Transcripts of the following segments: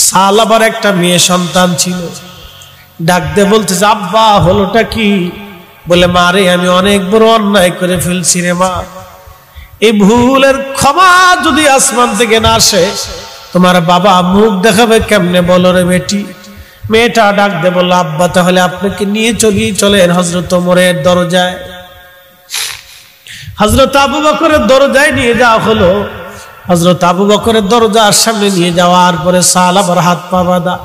সালাবার একটা মেয়ে সন্তান ছিল। ডাক দিয়ে বলতেছে, আব্বা হলোটা কি? বলে, মা রে, আমি অনেক বড় অন্যায় করে ফেলছি রে মা। এই ভুলের ক্ষমা যদি আসমান থেকে না আসে, তোমার বাবা মুখ দেখাবে কেমনে বলো রে বেটি? মেয়েটা ডাক দিয়ে বলল, আব্বা তাহলে আপনাকে নিয়ে চলেন হযরত ওমরের দরজায়। হযরত আবু বকরের দরজায় নিয়ে যাওয়া হলো। হযরত আবু বকরের দরজার সামনে নিয়ে যাওয়ার পরে সালাবার হাত পা বাঁধা।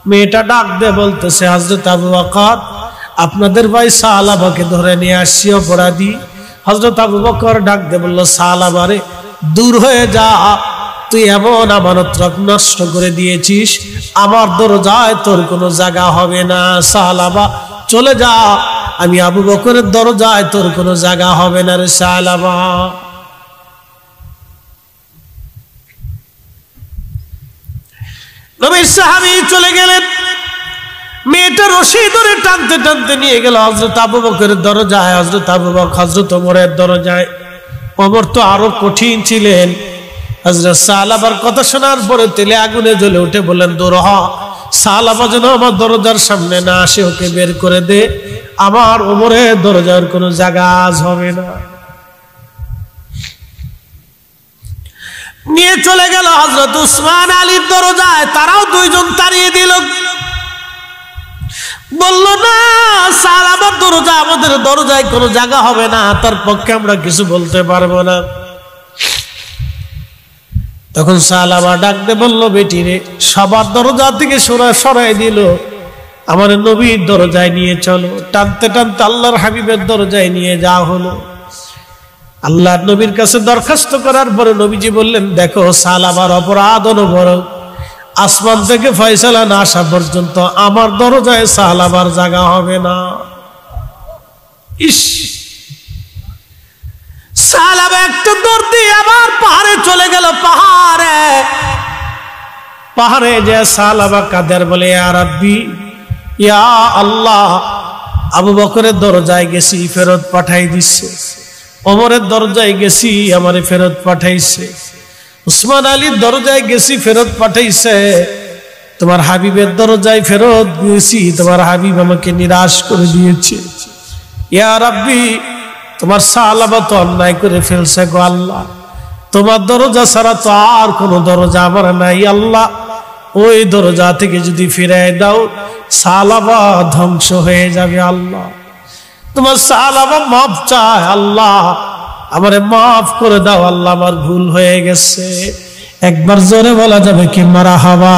মেয়েটা ডাক দিয়ে বলতেছে, হযরত আবু বকর, আপনাদের ভাই সালাবাকে ধরে নিয়ে আসছি অপরাধী। হযরত আবু বকর ডাক দিয়ে বলল, সালাবারে দূর হয়ে যা, তুই এমন আমানত নষ্ট করে দিয়েছিস, আমার দরজায় তোর কোনো জায়গা হবে না। সালাবা চলে যা, আমি আবু বকরের দরজায় তোর কোনো জায়গা হবে না রে সালাবা। নবীর সাহাবী চলে গেলেন। মেয়েটা রশি ধরে টানতে টানতে নিয়ে গেল হযরত আবু বকরের দরজায়। হযরত আবু বকর হযরত ওমরের দরজায়। ওমর তো আরো কঠিন ছিলেন। হযরত সালাবার কথা শোনার পরে তেলে আগুনে জ্বলে উঠে বলেন, দূর হ, সালাবা যেন আমার দরজার সামনে না আসে, ওকে বের করে দে, আমার ওমরের দরজার কোনো জায়গা আজ হবে না। নিয়ে চলে গেল হযরত উসমান আলীর দরজায়। তারাও দুইজন তাড়িয়ে দিল, বলল, না, সালাবার দরজা আমাদের দরজায় কোনো জায়গা হবে না, তার পক্ষে আমরা কিছু বলতে পারবো না। তখন সালাবা ডাকতে বলল, বেটি রে, সবার দরজা থেকে সরাই দিল, আমার নবীর দরজায় নিয়ে চলো। টানতে টানতে আল্লাহর হাবিবের দরজায় নিয়ে যাওয়া হলো। আল্লাহর নবীর কাছে দরখাস্ত করার পরে নবীজি বললেন, দেখো, সালাবার অপরাধ বড়, আসমান থেকে ফয়সালা না আসা পর্যন্ত আমার দরজায় সালাবার জায়গা হবে না। ইস, সালাবা একটা দৌড় দিয়ে আবার পাহাড়ে চলে গেল। পাহাড়ে যে সালাবা কাদের বলে, ইয়া রাব্বি, ইয়া আল্লাহ, আবু বকরের দরজায় গেছি, ফেরত পাঠাই দিচ্ছে। ওমরের দরজায় গেছি, আমারে ফেরত পাঠাইছে। উসমান আলীর দরজায় গেছি, ফেরত পাঠাইছে। তোমার হাবিবের দরজায় ফেরত গেছি, তোমার হাবিব আমাকে নিরাশ করে দিয়েছে। ইয়া রাব্বি, তোমার সালাবা তো অন্যায় করে ফেলছে গো আল্লাহ, তোমার দরজা ছাড়া তো আর কোনো দরজা আমার নাই। আল্লাহ, ওই দরজা থেকে যদি ফিরাই দাও, সালাবা ধ্বংস হয়ে যাবে। আল্লাহ, তোমার সালাবা মাফ চায়, আল্লাহ আমারে মাফ করে দাও, আল্লাহ আমার ভুল হয়ে গেছে। একবার জোরে বলা যাবে কি মারহাবা?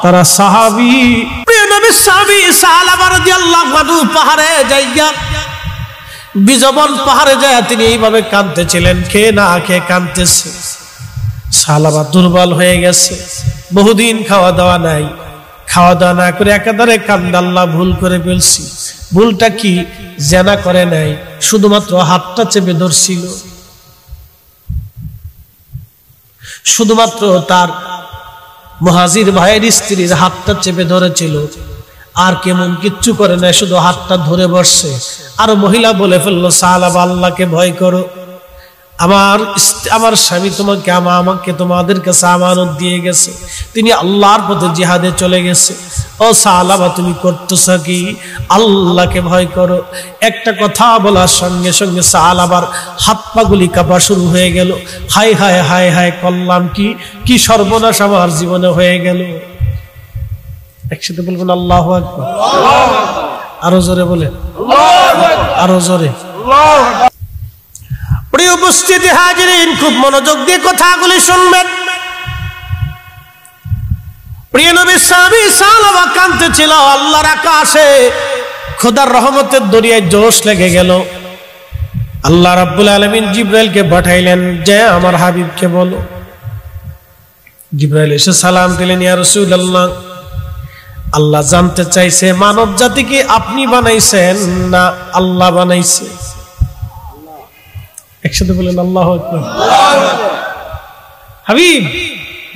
তারা সাহাবী, প্রিয় নবীর সাহাবী সালাবা রাদিয়াল্লাহু আনহু পাহাড়ে যাইয়া, বিজবন পাহাড়ে যায় তিনি এইভাবে কাঁদতেছিলেন, খেয়ে না খেয়ে কাঁদতেছে। সালাবা দুর্বল হয়ে গেছে, বহুদিন খাওয়া দাওয়া নাই। খাওয়া দাওয়া না করে একাধারে কান্দে, আল্লাহ ভুল করে ফেলছি। ভুলটা কি? জেনা করে নাই, শুধুমাত্র হাতটা চেপে ধরছিল, শুধুমাত্র তার মুহাজির ভাইয়ের স্ত্রীর হাতটা চেপে ধরেছিল, আর কেমন কিচ্ছু করে নাই, শুধু হাতটা ধরে বসছে। আর মহিলা বলে ফেললো, সালাবা আল্লাহকে ভয় করো, আমার স্বামী আমাকে তোমাদের কাছে আমানত দিয়ে গেছে, তিনি আল্লাহর পথে জিহাদে চলে গেছে। ও সালাবা, তুমি করতেছো কি? আল্লাহকে ভয় করো। একটা কথা বলার সঙ্গে সঙ্গে সালাবার হাত পাগুলি কাঁপা শুরু হয়ে গেল। হায় হায় হায় হায়, করলাম কি সর্বনাশ আমার জীবনে হয়ে গেল। একসাথে বলবেন আল্লাহু আকবার। আরো জোরে বলেন, আরো জোরে। প্রিয় উপস্থিতি হাজিরিন, খুব মনোযোগ দিয়ে কথাগুলি শুনবেন। প্রিয় নবীর সাহাবী সালাবা কাঁদতেছিল। আল্লাহর আকাশে খোদার রহমতের দরিয়ায় জোশ লেগে গেল। আল্লাহ রাব্বুল আলামিন জিবরাইলকে পাঠাইলেন, যে আমার হাবিবকে বলো। জিবরাইল এসে সালাম দিলেন, ইয়া রাসূলুল্লাহ, আল্লাহ জানতে চাইছে মানব জাতিকে আপনি বানাইছেন না আল্লাহ বানাইছে? একসাথে বলেন আল্লাহু আকবার। হাবিব,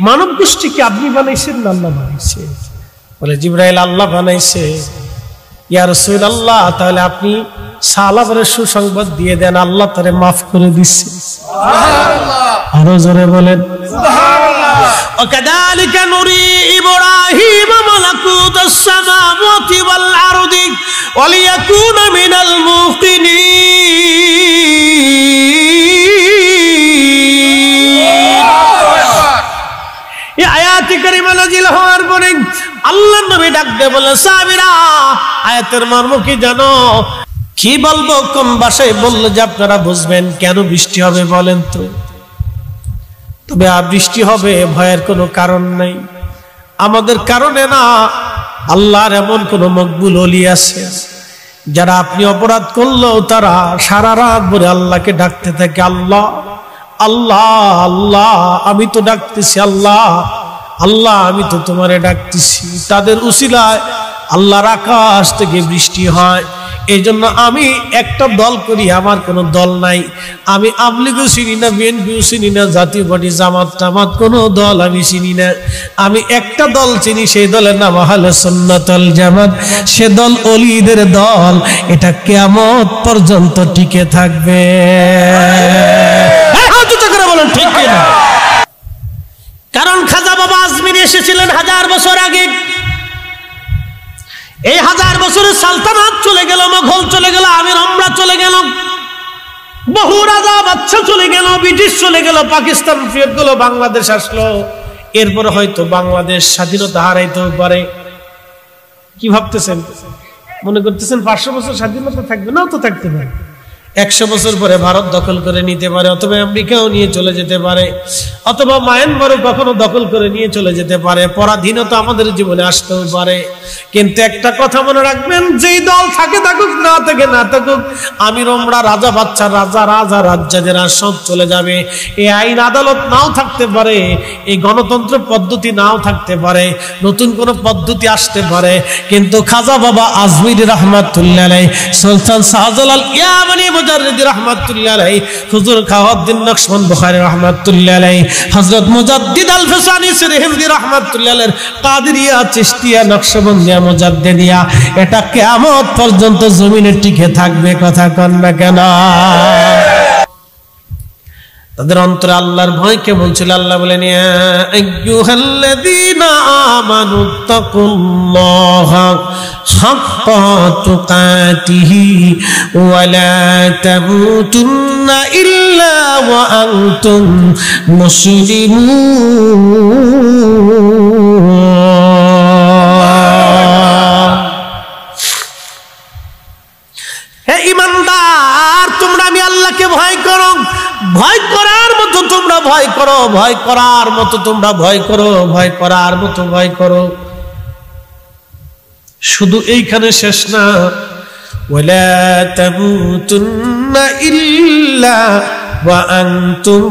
মানব গোষ্ঠীকে আপনি বানাইছেন না আল্লাহ বানাইছে? বলে, জিবরাইল, আল্লাহ বানাইছে। ইয়া রাসূলুল্লাহ, তাহলে আপনি সালাবার সুসংবাদ দিয়ে দেন, আল্লাহ তারে মাফ করে দিচ্ছে। সুবহানাল্লাহ। আরো জোরে বলেন সুবহানাল্লাহ। ওয়াকাযালিকা নুরি ইব্রাহিম মালাকুতাস সামাওয়াতি ওয়াল আরদি ওয়ালিয়াকুনা মিনাল মুকিনিন। এই আয়াতে কারিমা নাযিল হওয়ার পরে আল্লাহর নবী ডাক দিয়ে বললেন, সাহাবীরা আয়াতের মর্ম কি জানো? কি বলবো, কোন ভাষায় বললে যে আপনারা বুঝবেন? কেন বৃষ্টি হবে বলেন তো? তবে বৃষ্টি হবে ভয়ের কোনো কারণ নাই, আমাদের কারণে না, আল্লাহর এমন কোন মকবুল ওলি আছে যারা আপনি অপরাধ করলেও তারা সারা রাত ভরে আল্লাহকে ডাকতে থাকে, আল্লাহ আল্লাহ আল্লাহ, আমি তো ডাকতেছি আল্লাহ আল্লাহ, আমি তো তোমারে ডাকতেছি। তাদের উসিলায় আল্লাহর আকাশ থেকে বৃষ্টি হয়। এই জন্য আমি একটা দল করি, আমার কোনো দল নাই। আমি আওয়ামী লীগও চিনি না, বিএনপিও চিনি না, জাতীয় পার্টি জামাত টামাত কোনো দল আমি চিনি না। আমি একটা দল চিনি, সেই দলের নাম আহলে সুন্নাত ওয়াল জামাত। সে দল ওলিদের দল, এটা কিয়ামত পর্যন্ত টিকে থাকবে। বলেন ঠিক কিনা? কারণ খাজা বাবা আজমিরে এসেছিলেন 1000 বছর আগে। এই 1000 বছরের সালতানাত চলে গেল, মোগল চলে গেল, আমির আমরা চলে গেল, বহু রাজা বাদশা চলে গেল, ব্রিটিশ চলে গেল, পাকিস্তান ফিরে গেল, বাংলাদেশ আসলো। এরপরে হয়তো বাংলাদেশ স্বাধীনতা হারাইতেও পারে। কি ভাবতেছেন? মনে করতেছেন 500 বছর স্বাধীনতা থাকবে? নাও তো থাকতে পারে। 100 বছর পরে ভারত দখল করে নিতে পারে, অথবা আমেরিকাও নিয়ে চলে যেতে পারে, অথবা মায়ানমারও কখনো দখল করে নিয়ে চলে যেতে পারে। পরাধীনতা আমাদের জীবনে আসতেও পারে। কিন্তু একটা কথা মনে রাখবেন, যেই দল থাকে থাকুক, না থাকে না থাকুক, আমির ওমরা, রাজা বাচ্চা, রাজা রাজা রাজ্জাদেরা সব চলে যাবে। এই আইন আদালত নাও থাকতে পারে, এই গণতন্ত্র পদ্ধতি নাও থাকতে পারে, নতুন কোন পদ্ধতি আসতে পারে, কিন্তু খাজা বাবা আজমিরি রহমাতুল্লাহ আলাইহি, সুলতান শাহজালাল ইয়ামানি মুজাদ্দিদ রহমাতুল্লাহ আলাইহি, হুজুর খাওয়াদ্দিন নকশবন্দ বুখারী রহমাতুল্লাহ আলাইহি, হযরত মুজাদ্দিদ আল ফিসানি সিরহিন্দি রহমাতুল্লাহ আলাইহি, কাদেরিয়া, চিশতিয়া, নকশবন্দিয়া, মুজাদ্দিদিয়া, এটা কিয়ামত পর্যন্ত জমিনে টিকে থাকবে। কথা কন না কেন? তাদের অন্তরে আল্লাহর ভয় কেমন ছিল? আল্লাহ বলেন, ইয়া আইয়ুহাল্লাযীনা আমানুত্তাকুল্লাহা হাক্কা তুকাতিহি ওয়া লা তামুতুন্না ইল্লা ওয়া আনতুম মুসলিমুন। হে ঈমানদার, তোমরা আমি আল্লাহকে ভয় করো, ভয় করার মতো তোমরা ভয় করো, ভয় করার মতো তোমরা ভয় করো, ভয় করার মতো ভয় করো। শুধু এইখানে শেষ না, ওয়ালা তামুতুন্না ইল্লা ওয়া আনতুম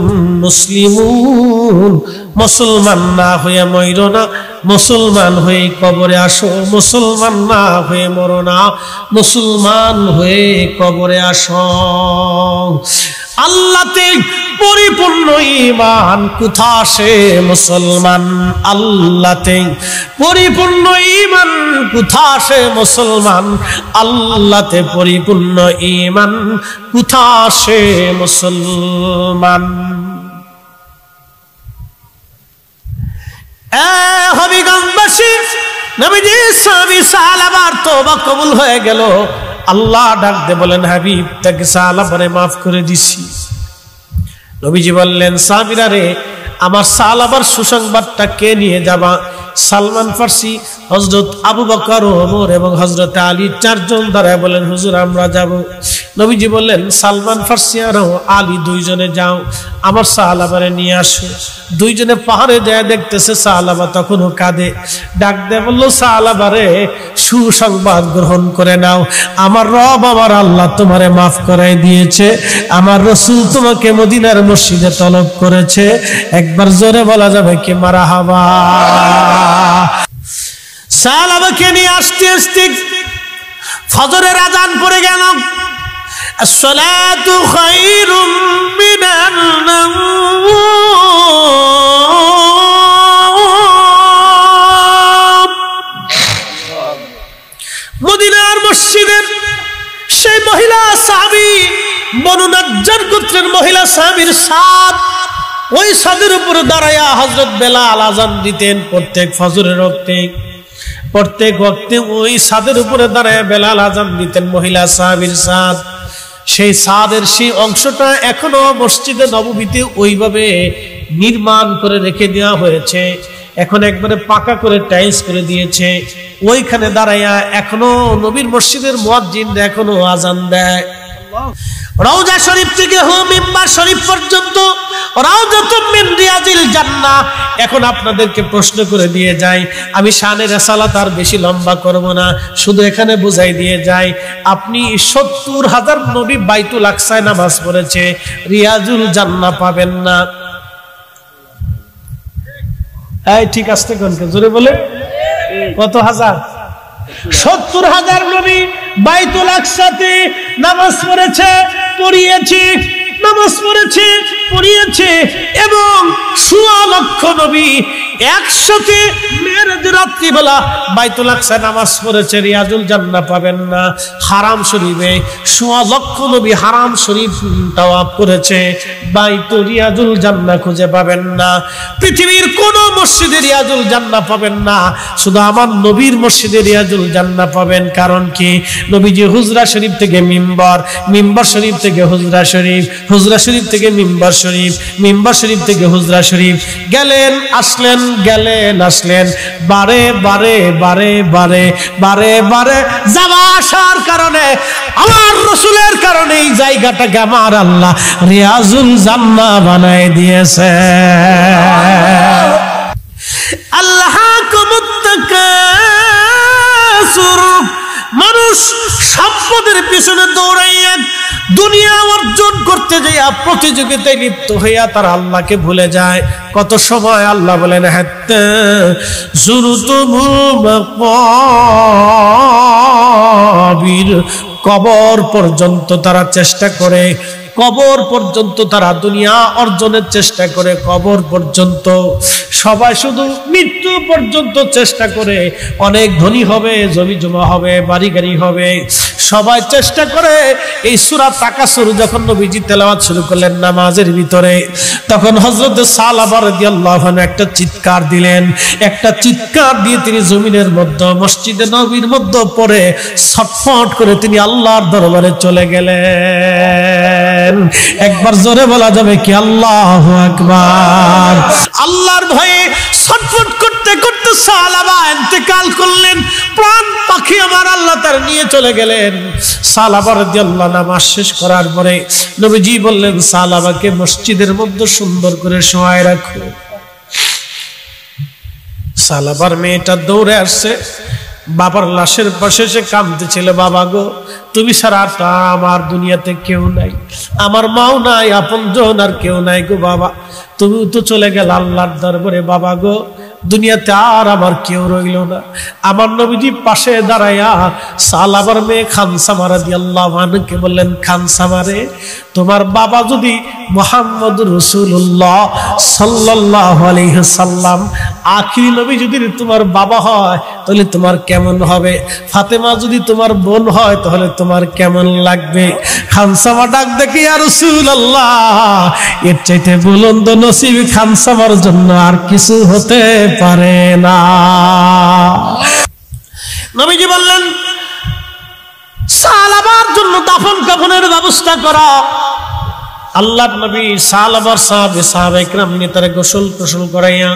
মুসলিমুন। মুসলমান না হয়ে মরো না, মুসলমান হয়ে কবরে আসো। মুসলমান না হয়ে মরো না, মুসলমান হয়ে কবরে আসো। আল্লাহতে পরিপূর্ণ ঈমান কোথা আসে মুসলমান? আল্লাহতে পরিপূর্ণ ঈমান কোথা আসে মুসলমান? আল্লাহতে পরিপূর্ণ ঈমান কোথা আসে মুসলমান? হবিগঞ্জবাসী, নবীজি সাহাবী সাহাবার তওবা কবুল হয়ে গেল। আল্লাহ ডাক দিয়ে বলেন, হাবিব তাকে সাহাবারে মাফ করে দিছি। নবীজি বললেন, সাহাবীরা রে, আমার সাহাবার সুসংবাদটা কে নিয়ে যাবা? সালমান ফার্সি, হযরত আবু বকর, ওমর এবং হযরত আলী 4 জন দাঁড়ায় বলেন, হুজুর আমরা যাব। নবীজি বললেন, সালমান ফার্সি আর আলী 2 জনে যাও, আমার সাহাবারে নিয়ে আসো। 2 জনে পাহাড়ে যায়, দেখতেছে সাহাবা তখনও কাঁদে। ডাক দিয়ে বলল, সাহাবারে সুসংবাদ গ্রহণ করে নাও, আমার রব আমার আল্লাহ তোমারে মাফ করাই দিয়েছে, আমার রাসূল তোমাকে মদিনার মসজিদে তলব করেছে। একবার জোরে বলা যাবে কি মারহাবা? সাহাবাকে নিয়ে আসতে আসতে ফজরের আযান পড়ে গেল। আসসালাতু খায়রুম মিনান নাওম। মদিনার মসজিদের সেই মহিলা সাহাবী, বনু নাজ্জার গোত্রের মহিলা সাহাবীর সাদ ওই ছাদের উপরে দাঁড়াইয়া হযরত বেলাল আযান দিতেন প্রত্যেক ফজরের ওয়াক্তে। প্রত্যেক ওয়াক্তে ওই ছাদের উপরে দাঁড়াইয়া বেলাল আযান দিতেন, মহিলা সাহাবীর ছাদ। সেই ছাদের সেই অংশটা এখনো মসজিদে নববীতে ওইভাবে নির্মাণ করে রেখে দেওয়া হয়েছে। এখন একবারে পাকা করে টাইলস করে দিয়েছে। ওইখানে দাঁড়াইয়া এখনো নবীর মসজিদের মুয়াজ্জিন এখনো আযান দেয়। রওজা শরীফ থেকে মিম্বার শরীফ পর্যন্ত রাউজাতুম মিন রিয়াজিল জান্নাহ। এখন আপনাদেরকে প্রশ্ন করে দিয়ে যাই, আমি শানে রিসালাত আর বেশি লম্বা করব না, শুধু এখানে বুঝাই দিয়ে যাই, আপনি ৭০,০০০ নবী বাইতুল আকসায় নামাজ পড়েছে, রিয়াজুল জান্নাহ পাবেন না। এই ঠিক আসতে কোন জোরে বলে কত হাজার? ৭০,০০০ নবী বাইতুল আকসাতে নামাজ পড়েছে, পড়িয়েছে, নামাজ পড়েছে, পড়িয়েছে, এবং ১৬ লক্ষ নবী একসাথে মেরাজ রাত্রিবেলা বাইতুল আকসা নামাজ পড়েছে, রিয়াজুল জান্নাহ পাবেন না। হারাম শরীফে ১৬ লক্ষ নবী হারাম শরীফ তাওয়াফ করেছে, বাইতুল রিয়াজুল জান্নাহ খুঁজে পাবেন না। পৃথিবীর কোন মসজিদে রিয়াজুল জান্নাহ পাবেন না, শুধু আমার নবীর মসজিদে রিয়াজুল জান্নাহ পাবেন। কারণ কি? নবীজি হুজরা শরীফ থেকে মিম্বার, মিম্বার শরীফ থেকে হুজরা শরীফ, হুজরা শরীফ থেকে মিম্বার শরীফ, মিম্বার শরীফ থেকে হুজরা শরীফ গেলেন আসলেন, গেলেন আসলেন, বারে বারে বারে বারে বারে বারে যাওয়া আসার কারণে, আমার রাসূলের কারণে এই জায়গাটাকে আমার আল্লাহ রিয়াজুল জান্নাহ বানায় দিয়েছে। আল্লাহকুমুত তাকাসুর, মানুষ সম্পদের পিছনে দৌড়াইয়া দুনিয়া অর্জন করতে যাইয়া প্রতিযোগিতায় লিপ্ত হইয়া তারা আল্লাহকে ভুলে যায়। কত সময় আল্লাহ বলেন, হাত্তা যুরতুমুল মাকাবির, কবর পর্যন্ত তারা চেষ্টা করে, কবর পর্যন্ত তারা দুনিয়া অর্জনের চেষ্টা করে, কবর পর্যন্ত। সবাই শুধু মৃত্যু পর্যন্ত চেষ্টা করে, অনেক ধনী হবে, জমি জমা হবে, বাড়ি গাড়ি হবে, সবাই চেষ্টা করে। এই সূরা তাকাসুর যখন নবীজি তেলাওয়াত শুরু করলেন নামাজের ভিতরে, তখন হযরত সালাবা রাদিয়াল্লাহু আনহু একটা চিৎকার দিলেন। একটা চিৎকার দিয়ে তিনি জমিনের মধ্যে মসজিদে নববীর মধ্যে পড়ে ছটফট করে তিনি আল্লাহর দরবারে চলে গেলেন। একবার জোরে বলা যাবে কি আল্লাহু আকবার? আল্লাহর ভয়ে ছটফট করতে করতে সালাবা ইন্তেকাল করলেন। প্রাণ পাখি আমার আল্লাহ তার নিয়ে চলে গেলেন। সালাবা রাদিয়াল্লাহু আনহু নামাজ শেষ করার পরে নবীজি বললেন, সালাবাকে মসজিদের মধ্যে সুন্দর করে শোয়ায় রাখো। সালাবার মেয়েটা দৌড়ে আসছে, বাবার লাশের পাশে সে কাঁদতেছিল, বাবা গো তুমি ছাড়া আমার দুনিয়াতে কেউ নাই, আমার মাও নাই, আপনজন আর কেউ নাই গো বাবা, তুমি তো চলে গেল আল্লাহর দরবারে, বাবা গো দুনিয়াতে আর আমার কেউ রইল না। আমার নবীজি পাশে দাঁড়াইয়া সালাবার মেয়ে খানসামা রাদিয়াল্লাহু আনহুকে বললেন, খানসামারে তোমার বাবা যদি মুহাম্মদুর রাসূলুল্লাহ সাল্লাল্লাহু আলাইহি সাল্লাম আখিরি নবী যদি তোমার বাবা হয় তাহলে তোমার কেমন হবে? ফাতেমা যদি তোমার বোন হয় তাহলে তোমার কেমন লাগবে? খানসামা ডাক দেখে, ইয়া রাসূলুল্লাহ, এর চাইতে বুলন্দ নসিব খানসামার জন্য আর কিছু হতে পারে না। নবীজি বললেন, সালাবার জন্য দাফন কাফনের ব্যবস্থা করা। আল্লাহর নবী সালাবার সাহাবায়ে কেরাম নিয়ে তারে গোসল করাইয়া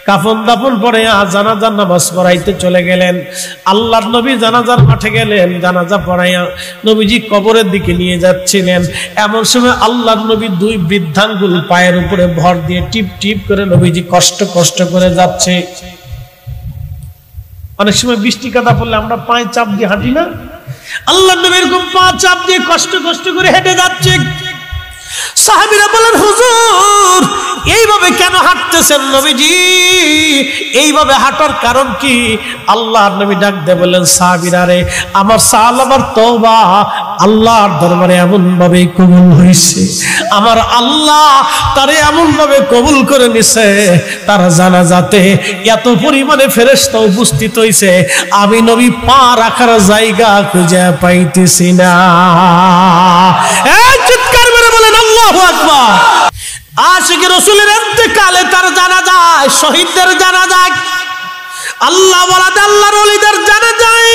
কাফন দাফন পড়াইয়া জানাজার নামাজ পড়াইতে চলে গেলেন। আল্লাহর নবী জানাজার মাঠে গেলেন, জানাজা পড়াইয়া নবীজি কবরের দিকে নিয়ে যাচ্ছিলেন। এমন সময় আল্লাহর নবী দুই বৃদ্ধাঙ্গুল পায়ের উপরে ভর দিয়ে টিপ টিপ করে নবীজি কষ্ট কষ্ট করে যাচ্ছে। অনেক সময় বৃষ্টি কাদা পড়লে আমরা পায়ে চাপ দিয়ে হাঁটি না? আল্লাহর নবী এরকম পা চাপ দিয়ে কষ্ট কষ্ট করে হেঁটে যাচ্ছে। সাহাবীরা বলেন, হুজুর এইভাবে কেন হাঁটতেছেন নবীজি? এইভাবে হাঁটার কারণ কি? আল্লাহর নবী ডাক দিয়ে বললেন, সাহাবীরা রে, আমার সালাবার তওবা আল্লাহর দরবারে এমন ভাবে কবুল হয়েছে, আমার আল্লাহ তারে এমন ভাবে কবুল করে নিছে, তার জানাজাতে এত পরিমাণে ফেরেশতা উপস্থিত হয়েছে, আমি নবী পা রাখার জায়গা খুঁজে পাইতেছি না। এই চিৎকার করে বলেন আল্লাহু আকবার। আশিকি রাসূলের ইন্তেকালে তার জানাজায়, শহীদদের জানাজায়, আল্লাহ ওয়ালাদ আল্লাহর ওলিদের জানাজায়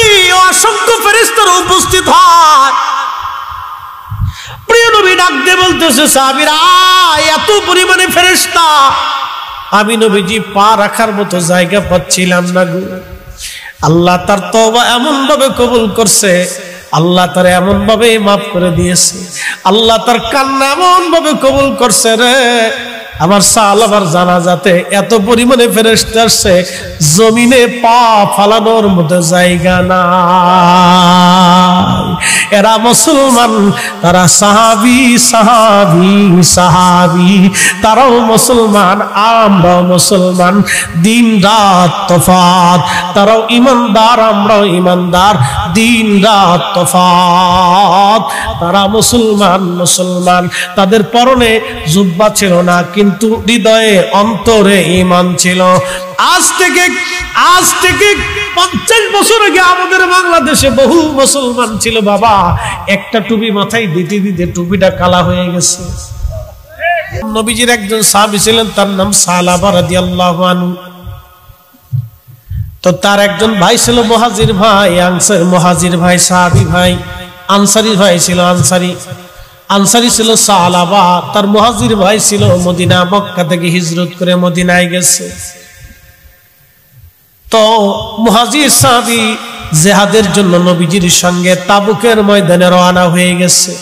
অসংখ্য ফেরেশতারা উপস্থিত হয়। প্রিয় নবী ডাক দিয়ে বলতেছে, সাহাবীরা এত পরিমাণে ফেরেশতা, আমি নবীজি পা রাখার মতো জায়গা পাচ্ছিলাম না গো। আল্লাহ তার তওবা এমন ভাবে কবুল করছে, আল্লাহ তার এমন ভাবে মাফ করে দিয়েছে, আল্লাহ তার কান্না এমন ভাবে কবুল করছে রে। আমার সাহাবার জানাজাতে এত পরিমাণে ফেরেশতা আসছে, জমিনে পা ফালানোর মতো জায়গা না। এরা মুসলমান, তারা সাহাবী সাহাবী সাহাবী, তারাও মুসলমান, আমরাও মুসলমান, দিন রাত তফাৎ। তারাও ইমানদার, আমরাও ইমানদার, দিন রাত তফাৎ। তারা মুসলমান মুসলমান, তাদের পরনে জুব্বা ছিল না, কিন্তু হৃদয়ে অন্তরে ঈমান ছিল। আজ থেকে 50 বছর আগে আমাদের বাংলাদেশে বহু মুসলমান ছিল বাবা, একটা টুপি মাথায় দিতে দিতে টুপিটা কালা হয়ে গেছে। নবীজির একজন সাহাবী ছিলেন, তার নাম সালাবা রাদিয়াল্লাহু আনহু। তো তার একজন ভাই ছিল মুহাজির ভাই, মুহাজির ভাই, সাহাবী ভাই, আনসারী ভাই ছিল, আনসারী ছিল সালাবা। তার মুহাজির ভাই ছিল মদিনা, মক্কা থেকে হিজরত করে মদিনায় গেছে। তো মুহাজির সাহাবী জিহাদের জন্য নবীজির সঙ্গে তাবুকের ময়দানে রওনা হয়ে গেছে।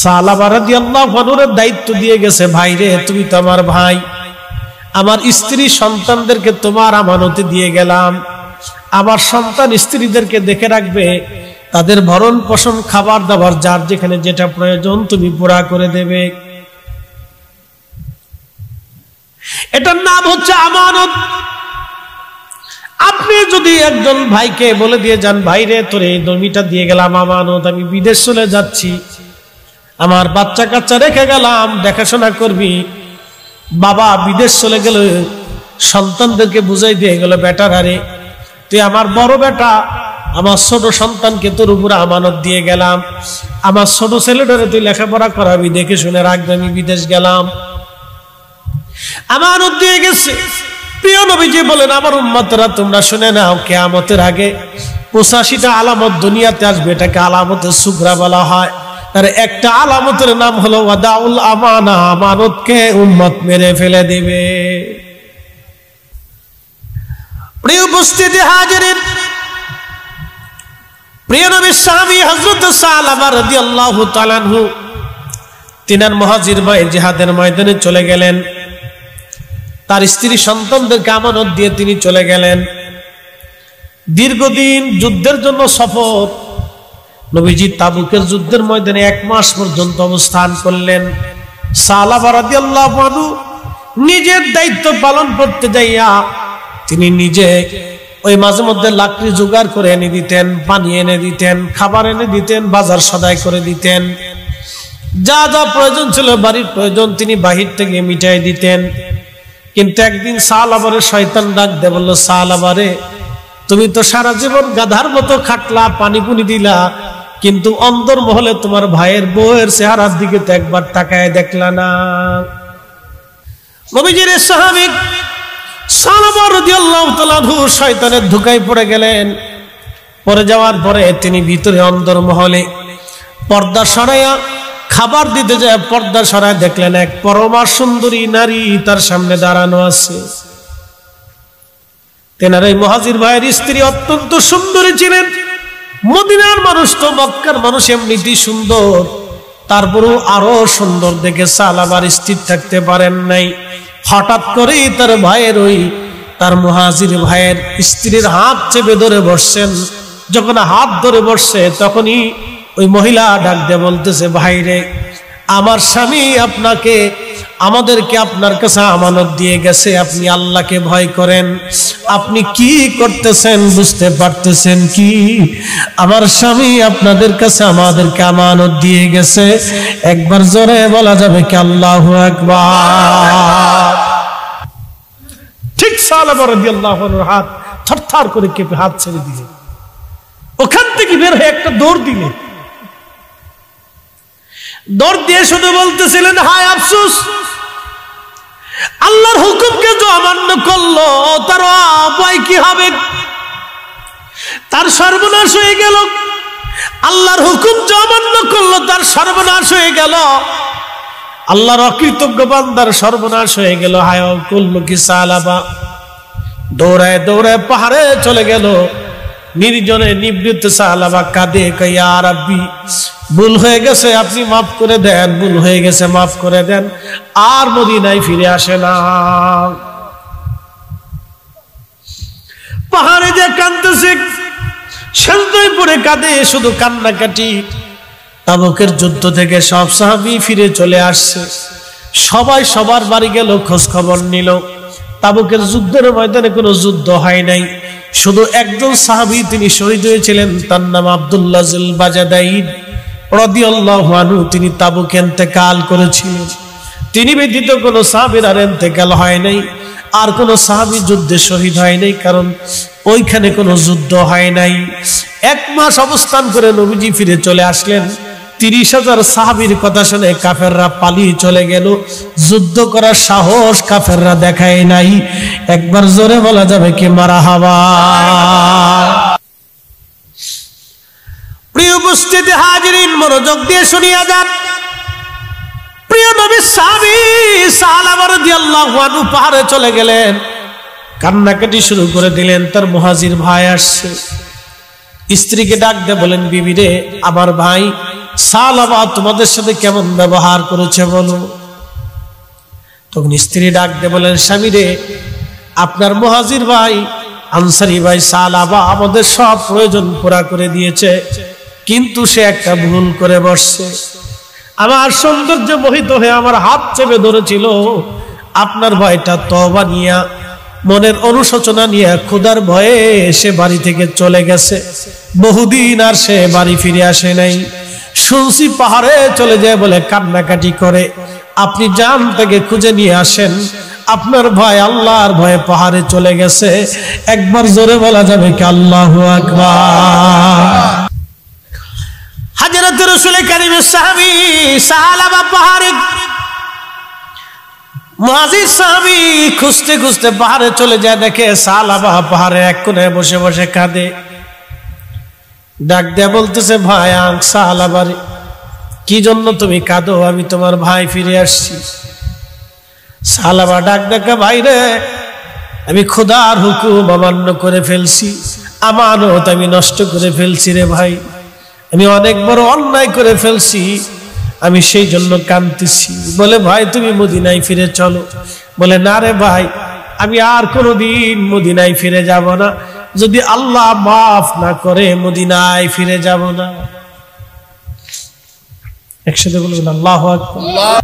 সালাবা রাদিয়াল্লাহু আনহুর দায়িত্ব দিয়ে গেছে, ভাই রে তুমি তো আমার ভাই, আমার স্ত্রী সন্তানদেরকে তোমার আমানতে দিয়ে গেলাম, আমার সন্তান স্ত্রীদেরকে দেখে রাখবে, তাদের ভরণ পোষণ খাবার দাবার যার যেখানে যেটা প্রয়োজন তুমি পুরা করে দেবে। এটার নাম হচ্ছে আমানত। আপনি যদি একজন ভাইকে বলে দিয়ে যান, ভাই রে তোর এই জমিটা দিয়ে গেলাম আমানত, আমি বিদেশ চলে যাচ্ছি, আমার বাচ্চা কাচ্চা রেখে গেলাম, দেখাশোনা করবি। বাবা বিদেশ চলে গেল, সন্তানদেরকে বুঝাই দিয়ে গেল, বেটার আরে তুই আমার বড় বেটা, আমার ছোট সন্তানকে তোর উপরে আমানত দিয়ে গেলাম, আমার ছোট ছেলেটারে তুই লেখাপড়া করাবি, দেখে শুনে রাখবি, আমি বিদেশ গেলাম, আমানত দিয়ে গেছে। প্রিয় নবীজি বলেন, আমার উম্মতরা তোমরা শুনে নাও, কিয়ামতের আগে 85টা আলামত দুনিয়াতে আসবে, এটাকে আলামতের সুগরা বলা হয়। তার একটা আলামতের নাম হলো ওয়াদাউল আমানা, আমানতকে উম্মত মেরে ফেলে দেবে। প্রিয় উপস্থিতি হাজিরিন, প্রিয় নবীর সাহাবী হযরত সালাবা রাদিয়াল্লাহু তাআলা আনহু তিনার মুহাজির ভাই জিহাদের ময়দানে চলে গেলেন, তার স্ত্রী সন্তানদেরকে আমানত দিয়ে তিনি চলে গেলেন। দীর্ঘদিন যুদ্ধের জন্য সফর, নবীজি তাবুকের যুদ্ধের ময়দানে 1 মাস পর্যন্ত অবস্থান করলেন। সালাবা রাদিয়াল্লাহু আনহু নিজের দায়িত্ব পালন করতে যাইয়া তিনি নিজে ওই মাঝে মধ্যে লাকড়ি জোগাড় করে এনে দিতেন, পানি এনে দিতেন, খাবার এনে দিতেন, বাজার সদাই করে দিতেন, যা যা প্রয়োজন ছিল বাড়ির প্রয়োজন তিনি বাহির থেকে মিটাই দিতেন। কিন্তু একদিন সালাবারে শয়তান ডাক দিয়ে বলল, সালাবারে তুমি তো সারা জীবন গাধার মতো খাটলা, পানি পুনি দিলা, কিন্তু অন্তর মহলে তোমার ভাইয়ের বউয়ের চেহারার দিকে তো একবার তাকায় দেখলা না। নবীজির সাহাবী সালাবা রাদিয়াল্লাহু তাআলা আনহু শয়তানের ধোঁকায় পড়ে গেলেন। পড়ে যাওয়ার পরে তিনি ভিতরে অন্তর মহলে পর্দা সরাইয়া খাবার দিতে যায়, পর্দা সরায় দেখলেন এক পরমা সুন্দরী নারী তার সামনে দাঁড়ানো আছে। তেনার এই মুহাজির ভাইয়ের স্ত্রী অত্যন্ত সুন্দরী ছিলেন। মদিনার মানুষ তো, মক্কার মানুষ এমনিতেই সুন্দর, তারপরও আরো সুন্দর দেখে সালাবার স্থির থাকতে পারেন নাই। হঠাৎ করেই তার ভাইয়ের তার মুহাজির ভাইয়ের স্ত্রীর হাত চেপে ধরে বসছেন। যখন হাত ধরে বসছে তখনই ওই মহিলা ডাক দিয়ে বলতেছে, ভাই রে আমার স্বামী আমাদেরকে আপনার কাছে আমানত দিয়ে গেছে, আপনি আল্লাহকে ভয় করেন, আপনি কি করতেছেন বুঝতে পারতেছেন কি? আমার স্বামী আপনাদের কাছে আমাদেরকে আমানত দিয়ে গেছে। একবার জোরে বলা যাবে কি আল্লাহু আকবার? ঠিক সালাবা রাদিয়াল্লাহু আনহুর হাত থরথর করে কেঁপে হাত ছেড়ে দিলে, ওখান থেকে বের হয়ে একটা দৌড় দিলে। দৌড় দিয়ে শুধু বলতেছিলেন, হায় আফসোস, আল্লাহর হুকুমকে যে অমান্য করলো তার উপায় কি হবে, তার সর্বনাশ হয়ে গেল। আল্লাহর হুকুম যে অমান্য করলো তার সর্বনাশ হয়ে গেল, আল্লাহর অকৃতজ্ঞ বান্দার সর্বনাশ হয়ে গেল। হায় করলো কি সালাবা, দৌড়ায় দৌড়ায় পাহাড়ে চলে গেল। নির্জনে নিবৃত্ত সালাবা কাঁদে, ইয়া রাব্বি, ভুল হয়ে গেছে, আপনি মাফ করে দেন, ভুল হয়ে গেছে, মাফ করে দেন, আর মদিনায় ফিরে আসে না। পাহাড়ে যে কাঁদতেছে, সেজদায় পড়ে কাঁদে, শুধু কান্নাকাটি। তাবুকের যুদ্ধ থেকে সব সাহাবী ফিরে চলে আসছে, সবাই সবার বাড়ি গেল, খোঁজ খবর নিল। তাবুকের যুদ্ধের ময়দানে কোনো যুদ্ধ হয় নাই, শুধু একজন সাহাবী তিনি শহীদ হয়েছিলেন, তার নাম আব্দুল্লাহ যুল বাজাদাইন রাদিয়াল্লাহু আনহু। তিনি তাবুকে ইন্তেকাল করেছিলেন। তিনি ব্যতীত কোনো সাহাবীর আর ইন্তেকাল হয় নাই, আর কোনো সাহাবী যুদ্ধে শহীদ হয় নাই, কারণ ওইখানে কোনো যুদ্ধ হয় নাই। 1 মাস অবস্থান করে নবীজি ফিরে চলে আসলেন। 30,000 সাহাবীর কথা শুনে কাফেররা পালিয়ে চলে গেল, যুদ্ধ করার সাহস কাফেররা দেখায় নাই। একবার জোরে বলা যাবে কি মারহাবা। প্রিয় উপস্থিতি হাজিরিন, মনোযোগ দিয়ে শুনিয়া যান। প্রিয় নবী সাহাবী সাহাবা রাদিয়াল্লাহু আনহু পাহাড়ে চলে গেলেন, কান্নাকাটি শুরু করে দিলেন। তার মুহাজির ভাই আসছে, স্ত্রীকে ডাক দিয়ে বলেন, বিবি রে, আমার ভাই সালাবা তোমাদের সাথে কেমন ব্যবহার করেছে বলো। তখন স্ত্রী ডাক দিয়ে বলেন, স্বামী রে, আপনার মুহাজির ভাই আনসারী ভাই সালাবা আমাদের সব প্রয়োজন পুরা করে দিয়েছে, কিন্তু সে একটা ভুল করে বসছে। আমার সৌন্দর্য মোহিত হয়ে আমার হাত চেপে ধরেছিল। আপনার ভাইটা তওবা নিয়া, মনের অনুশোচনা নিয়ে, ক্ষুধার ভয়ে সে বাড়ি থেকে চলে গেছে। বহুদিন আর সে বাড়ি ফিরে আসে নাই। শুনছি পাহাড়ে চলে যায় বলে কান্নাকাটি করে। আপনি যান, তাকে খুঁজে নিয়ে আসেন। আপনার ভাই আল্লাহর ভয়ে পাহাড়ে চলে গেছে। একবার জোরে বলা যাবে কি আল্লাহু আকবার। হযরত রাসূল কারীমের সাহাবী সাহাবা পাহাড়ে, মুহাজির সাহাবী খুঁজতে খুঁজতে পাহাড়ে চলে যায়, দেখে সাহাবা পাহাড়ে এক কোণে বসে বসে কাঁদে। ডাক দেয়া বলতেছে, ভাই সাহাবা, কি জন্য তুমি কাঁদো? আমি তোমার ভাই ফিরে আসছি। সাহাবা ডাক দেখা, ভাই রে, আমি খোদার হুকুম অমান্য করে ফেলছি, আমানত আমি নষ্ট করে ফেলছি রে ভাই, আমি অনেক বড় অন্যায় করে ফেলছি, আমি সেই জন্য কাঁদতেছি। বলে, ভাই তুমি মদিনায় ফিরে চলো। বলে, না রে ভাই, আমি আর কোনোদিন মদিনায় ফিরে যাব না, যদি আল্লাহ মাফ না করে মদিনায় ফিরে যাব না। একসাথে বলবেন আল্লাহু আকবার।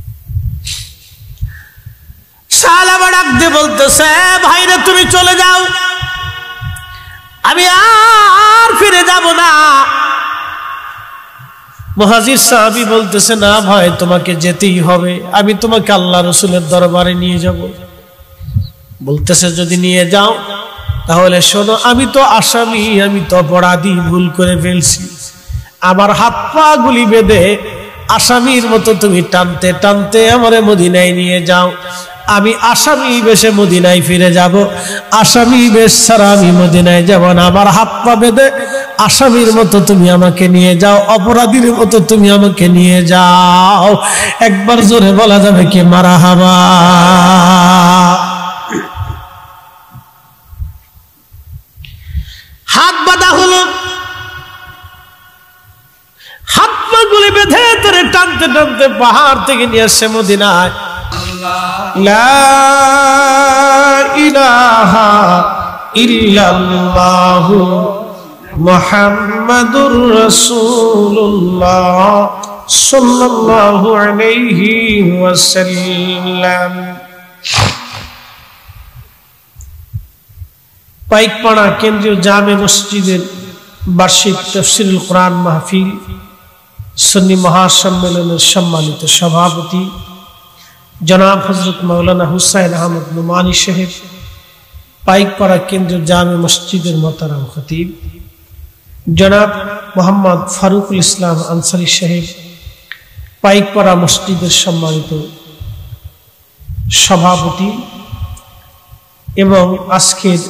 সাহাবা ডাক দিয়ে বলতেছে, ভাই রে, তুমি চলে যাও, আমি আর ফিরে যাব না। মুহাজির সাহাবী বলতেছে, না ভাই, তোমাকে যেতেই হবে, আমি তোমাকে আল্লাহ রাসূলের দরবারে নিয়ে যাব। বলতেছে, যদি নিয়ে যাও তাহলে শোনো, আমি তো আসামি, আমি তো অপরাধী, ভুল করে ফেলছি। আমার হাত পা গুলি বেঁধে আসামির মতো তুমি টানতে টানতে আমারে মদিনায় নিয়ে যাও, আমি আসামি বেশে মদিনায় ফিরে যাব। আসামি বেশ ছাড়া আমি মদিনায় যাব না। আমার হাত পা বেঁধে আসামির মতো তুমি আমাকে নিয়ে যাও, অপরাধীর মতো তুমি আমাকে নিয়ে যাও। একবার জোরে বলা যাবে কি মারহাবা। হাত বাঁধা হলো, হাত পা গুলি বেঁধে ধরে টানতে টানতে পাহাড় থেকে নিয়ে আসছে মদিনায়। লা ইলাহা ইল্লাল্লাহু মুহাম্মাদুর রাসূলুল্লাহ সাল্লাল্লাহু আলাইহি ওয়াসাল্লাম। পাইকপাড়া কেন্দ্রীয় জামে মসজিদের বার্ষিক তাফসীরুল কোরআন মাহফিল সুন্নি মহাসম্মেলনের সম্মানিত সভাপতি জনাব হযরত মাওলানা হুসাইন আহমদ নোমানী সাহেব, পাইকপাড়া কেন্দ্রীয় জামে মসজিদের মোহতারাম খতিব জনাব মোহাম্মদ ফারুকুল ইসলাম আনসারী সাহেব, পাইকপাড়া মসজিদের সম্মানিত সভাপতি এবং আজকের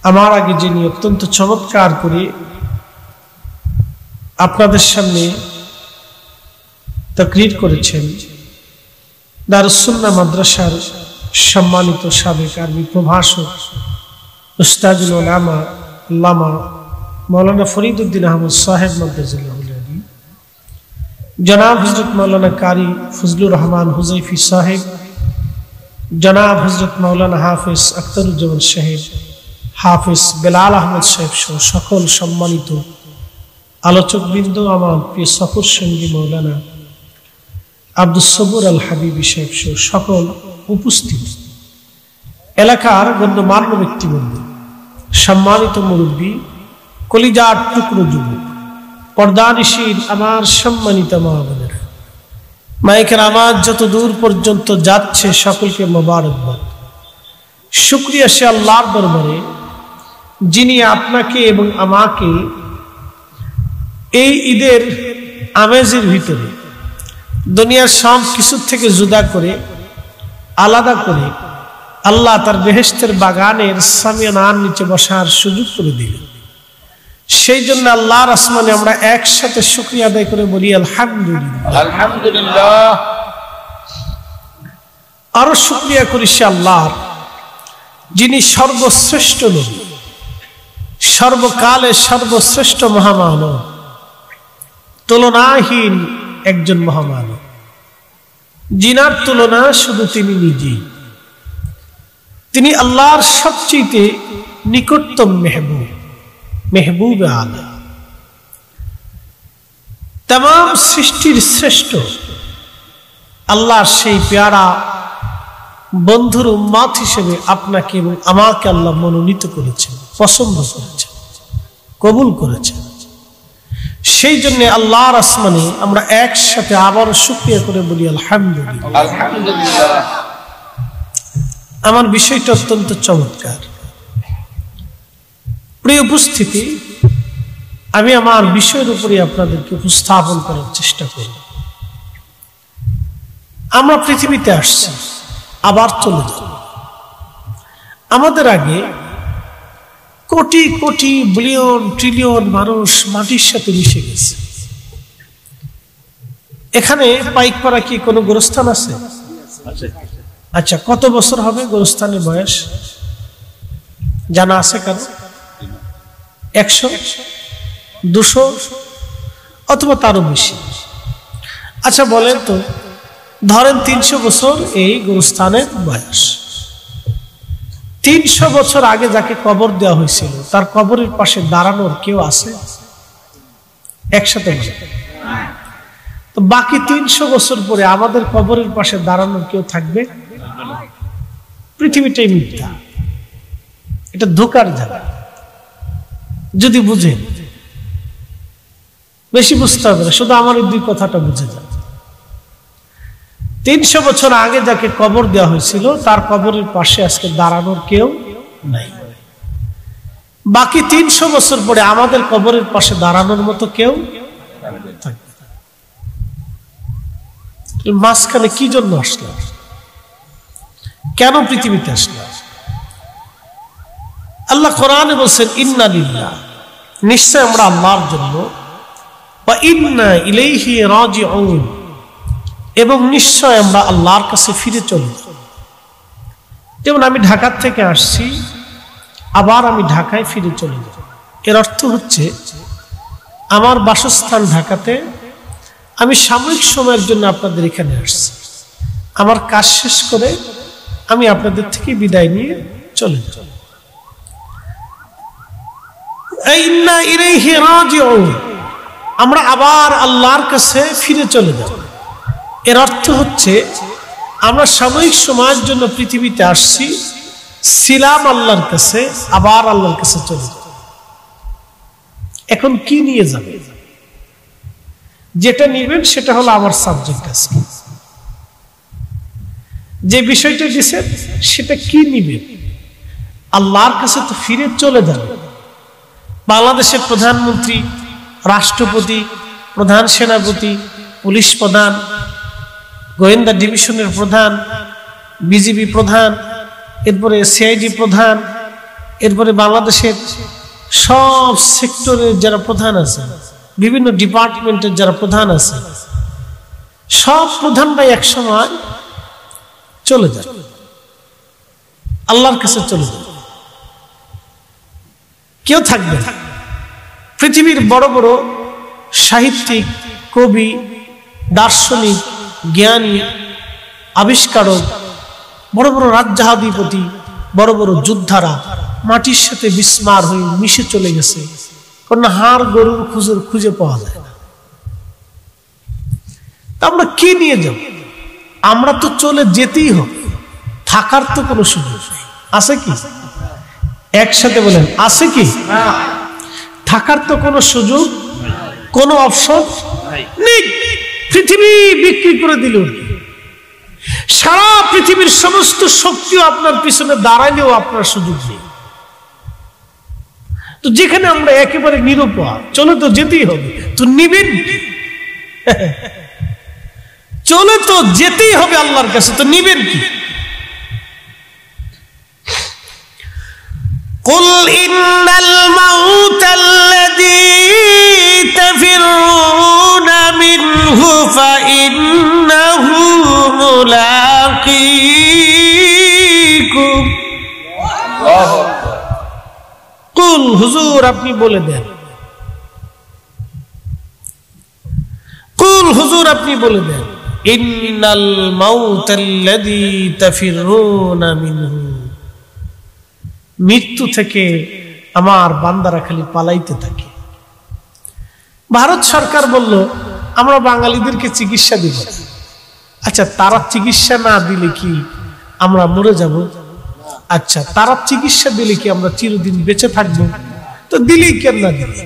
আমার আগে যিনি অত্যন্ত চমৎকার করে আপনাদের সামনে তাকরীর করেছেন, দারুস সুন্নাহ মাদ্রাসার সম্মানিত সাবেক আরবি প্রভাষক উস্তাদুল উলামা আল্লামা মাওলানা ফরিদউদ্দিন আহমদ সাহেব মাদ্দাজিল্লাহুল আলী, জনাব হযরত মাওলানা কারি ফজলুর রহমান হুজাইফি সাহেব, জনাব হযরত মাওলানা হাফেজ আখতারুজ্জামান সাহেব, হাফেজ বেলাল আহমদ সাহেব সহ সকল সম্মানিত আলোচকবৃন্দ, আমার প্রিয় সফর সঙ্গী মাওলানা আব্দুস সবুর আল হাবিবি সাহেব সহ সকল উপস্থিত এলাকার গণ্যমান্য ব্যক্তিবৃন্দ, সম্মানিত মুরব্বী, কলিজার টুকরো যুবক, পর্দানিশীল আমার সম্মানিত মা বোনেরা, মাইকের আওয়াজ যত দূর পর্যন্ত যাচ্ছে সকলকে মোবারকবাদ। শুকরিয়া সে আল্লাহর দরবারে যিনি আপনাকে এবং আমাকে এই ঈদের আমেজের ভিতরে দুনিয়ার সব কিছু থেকে জুদা করে আলাদা করে আল্লাহ তার বেহেশতের বাগানের সামিয়ানার নিচে বসার সুযোগ করে দিলেন। সেই জন্য আল্লাহর আসমানে আমরা একসাথে শুকরিয়া আদায় করে বলি আলহামদুলিল্লাহ। আলহামদুলিল্লাহ। আরো শুকরিয়া করি সে আল্লাহর যিনি সর্বশ্রেষ্ঠ নবী, সর্বকালের সর্বশ্রেষ্ঠ মহামানব, তুলনাহীন একজন মহামানব, জিনার তুলনা শুধু তিনি নিজেই। তিনি আল্লাহর সবচেয়ে নিকটতম মেহবুব, মেহবুব আলা, तमाम সৃষ্টির শ্রেষ্ঠ আল্লাহর সেই পেয়ারা বন্ধুর উম্মত হিসেবে আপনাকে এবং আমাকে আল্লাহ মনোনীত করেছেন, পছন্দ করেছেন, কবুল করেছেন। সেই জন্য আল্লাহর আসমানে আমরা একসাথে আবার শুকরিয়া করে বলি আলহামদুলিল্লাহ। আলহামদুলিল্লাহ। আমার বিষয়টা অত্যন্ত চমৎকার। প্রিয় উপস্থিতি, আমি আমার বিষয়ের উপরে আপনাদেরকে উপস্থাপন করার চেষ্টা করব। আমরা পৃথিবীতে আসছি, আবার চলে যাব। আমাদের আগে কোটি কোটি বিলিয়ন ট্রিলিয়ন মানুষ মাটির সাথে মিশে গেছে। এখানে পাইকপাড়া কি কোনো গোরস্থান আছে? আচ্ছা, কত বছর হবে গোরস্থানের বয়স জানা আছে কারো? 100, 200 অথবা তারও বেশি। আচ্ছা বলেন তো, ধরেন 300 বছর এই গোরস্থানের বয়স। 300 বছর আগে যাকে কবর দেওয়া হয়েছিল তার কবরের পাশে দাঁড়ানোর কেউ আছে? একসাথে বলে তো বাকি 300 বছর পরে আমাদের কবরের পাশে দাঁড়ানোর কেউ থাকবে? পৃথিবীটাই মিথ্যা, এটা ধোঁকার জায়গা। যদি বুঝেন, বেশি বুঝতে হবে না, শুধু আমার এই দুই কথাটা বুঝে যান। 300 বছর আগে যাকে কবর দেওয়া হয়েছিল তার কবরের পাশে আজকে দাঁড়ানোর কেউ নাই। বাকি 300 বছর পরে আমাদের কবরের পাশে দাঁড়ানোর মতো কেউ থাকবে। মাঝখানে কি জন্য আসলাম? কেন পৃথিবীতে আসলাম? আল্লাহ কোরআনে বলছেন ইন্না লিল্লাহ, নিশ্চয় আমরা আল্লাহর জন্য, ওয়া ইন্না ইলাইহি রাজিউন, এবং নিশ্চয় আমরা আল্লাহর কাছে ফিরে চলি। যেমন আমি ঢাকা থেকে আসছি, আবার আমি ঢাকায় ফিরে চলে যাব। এর অর্থ হচ্ছে আমার বাসস্থান ঢাকাতে, আমি সাময়িক সময়ের জন্য আপনাদের এখানে আসছি, আমার কাজ শেষ করে আমি আপনাদের থেকে বিদায় নিয়ে চলে যাব। ইন্না ইলাইহি রাজিউন, আমরা আবার আল্লাহর কাছে ফিরে চলে যাব। এর অর্থ হচ্ছে আমরা সাময়িক সময়ের জন্য পৃথিবীতে আসছি, ছিলাম আল্লাহর কাছে, আবার আল্লাহর কাছে চলে যাব। এখন কি নিয়ে যাবে? যেটা নিবেন সেটা হলো আমার সাবজেক্ট। আজকে যে বিষয়টা দিচ্ছেন সেটা কি নিবেন? আল্লাহর কাছে তো ফিরে চলে যাবে। বাংলাদেশের প্রধানমন্ত্রী, রাষ্ট্রপতি, প্রধান সেনাপতি, পুলিশ প্রধান, গোয়েন্দা ডিভিশনের প্রধান, বিজিবি প্রধান, এরপরে সিআইডি প্রধান, এরপরে বাংলাদেশের সব সেক্টরের যারা প্রধান আছে, বিভিন্ন ডিপার্টমেন্টের যারা প্রধান আছে, সব প্রধানরাই এক সময় চলে যায়, আল্লাহর কাছে চলে যায়। কেউ থাকবে না। পৃথিবীর বড় বড় সাহিত্যিক, কবি, দার্শনিক, জ্ঞানী, আবিষ্কারক, বড় বড় রাজ্যাধিপতি, বড় বড় যোদ্ধারা মাটির সাথে বিস্মার হয়ে মিশে চলে গেছে। কারণ হাড় গরুর খুঁজে পাওয়া যায় না। তা আমরা কি নিয়ে যাব? আমরা তো চলে যেতেই হবে, থাকার তো কোনো সুযোগ নেই। আছে কি? একসাথে বলেন, আছে কি? থাকার তো কোনো সুযোগ, কোনো অপশন নেই। পৃথিবী বিক্রি করে দিল, সারা পৃথিবীর সমস্ত শক্তিও আপনার পিছনে দাঁড়ালেও আপনার সুযোগ নেই। তো যেখানে আমরা একেবারে নিরুপায়, চলে তো যেতেই হবে, তো নিবেন চলে তো যেতেই হবে আল্লাহর কাছে, তো নিবেন কি? قل إن الموت الذي تفرون منه فإنه ملاقيكم কুল হুজুর আপনি বলে দেন, কুল হুজুর আপনি বলে দেন, ইন্নাল মাউতাল্লাযী তাফিরুনা মিনহু, মৃত্যু থেকে আমার বান্দারা খালি পালাইতে থাকে। ভারত সরকার বলল আমরা বাঙালিদেরকে চিকিৎসা দিব। আচ্ছা, তারা চিকিৎসা না দিলে কি আমরা মরে যাব? আচ্ছা, তারা চিকিৎসা দিলে কি আমরা চিরদিন বেঁচে থাকবো? তো দিলেই কেন না দিলে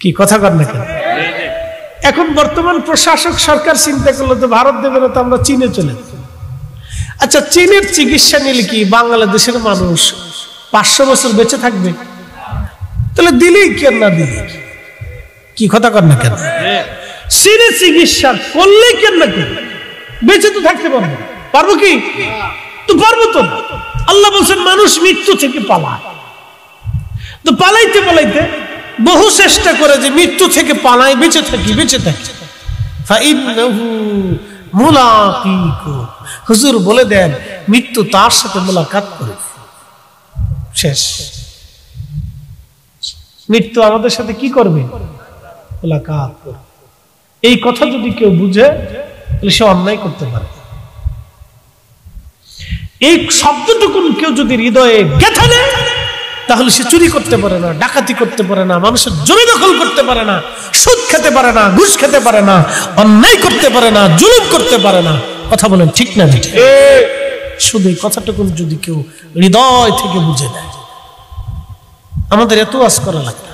কি কথা কর না কেন? এখন বর্তমান প্রশাসক সরকার চিন্তা করলো তো ভারত দেবে না, তো আমরা চীনে চলে যাব। আচ্ছা, চীনের চিকিৎসা নিলে কি বাংলাদেশের মানুষ 500 বছর বেঁচে থাকবে? তাহলে দিলেই কেন না দিলে কি কথা কর না কেন? চীনে চিকিৎসা করলেই কেন না কেন? বেঁচে তো থাকতে পারবো, পারবো কি? তো পারবো তো। আল্লাহ বলছেন মানুষ মৃত্যু থেকে পালায়, তো পালাইতে পালাইতে বহু চেষ্টা করে যে মৃত্যু থেকে পালাই, বেঁচে থাকি বেঁচে থাকি। ফাইন্নাহু মুলাকিকুম, হুজুর বলে দেন মৃত্যু তার সাথে মোলাকাত করে, শেষ। মৃত্যু আমাদের সাথে কি করবে? মোলাকাত করবে। এই কথা যদি কেউ বুঝে তাহলে সে অন্যায় করতে পারে। এই শব্দটুকু কেউ যদি হৃদয়ে গেঁথে নেয় তাহলে সে চুরি করতে পারে না, ডাকাতি করতে পারে না, মানুষের জমি দখল করতে পারে না, সুদ খেতে পারে না, ঘুষ খেতে পারে না, অন্যায় করতে পারে না, জুলুম করতে পারে না। কথা বলেন ঠিক না? শুধু এই কথাটুকু যদি কেউ হৃদয় থেকে বুঝে নেয়, আমাদের এত আজ করা লাগে।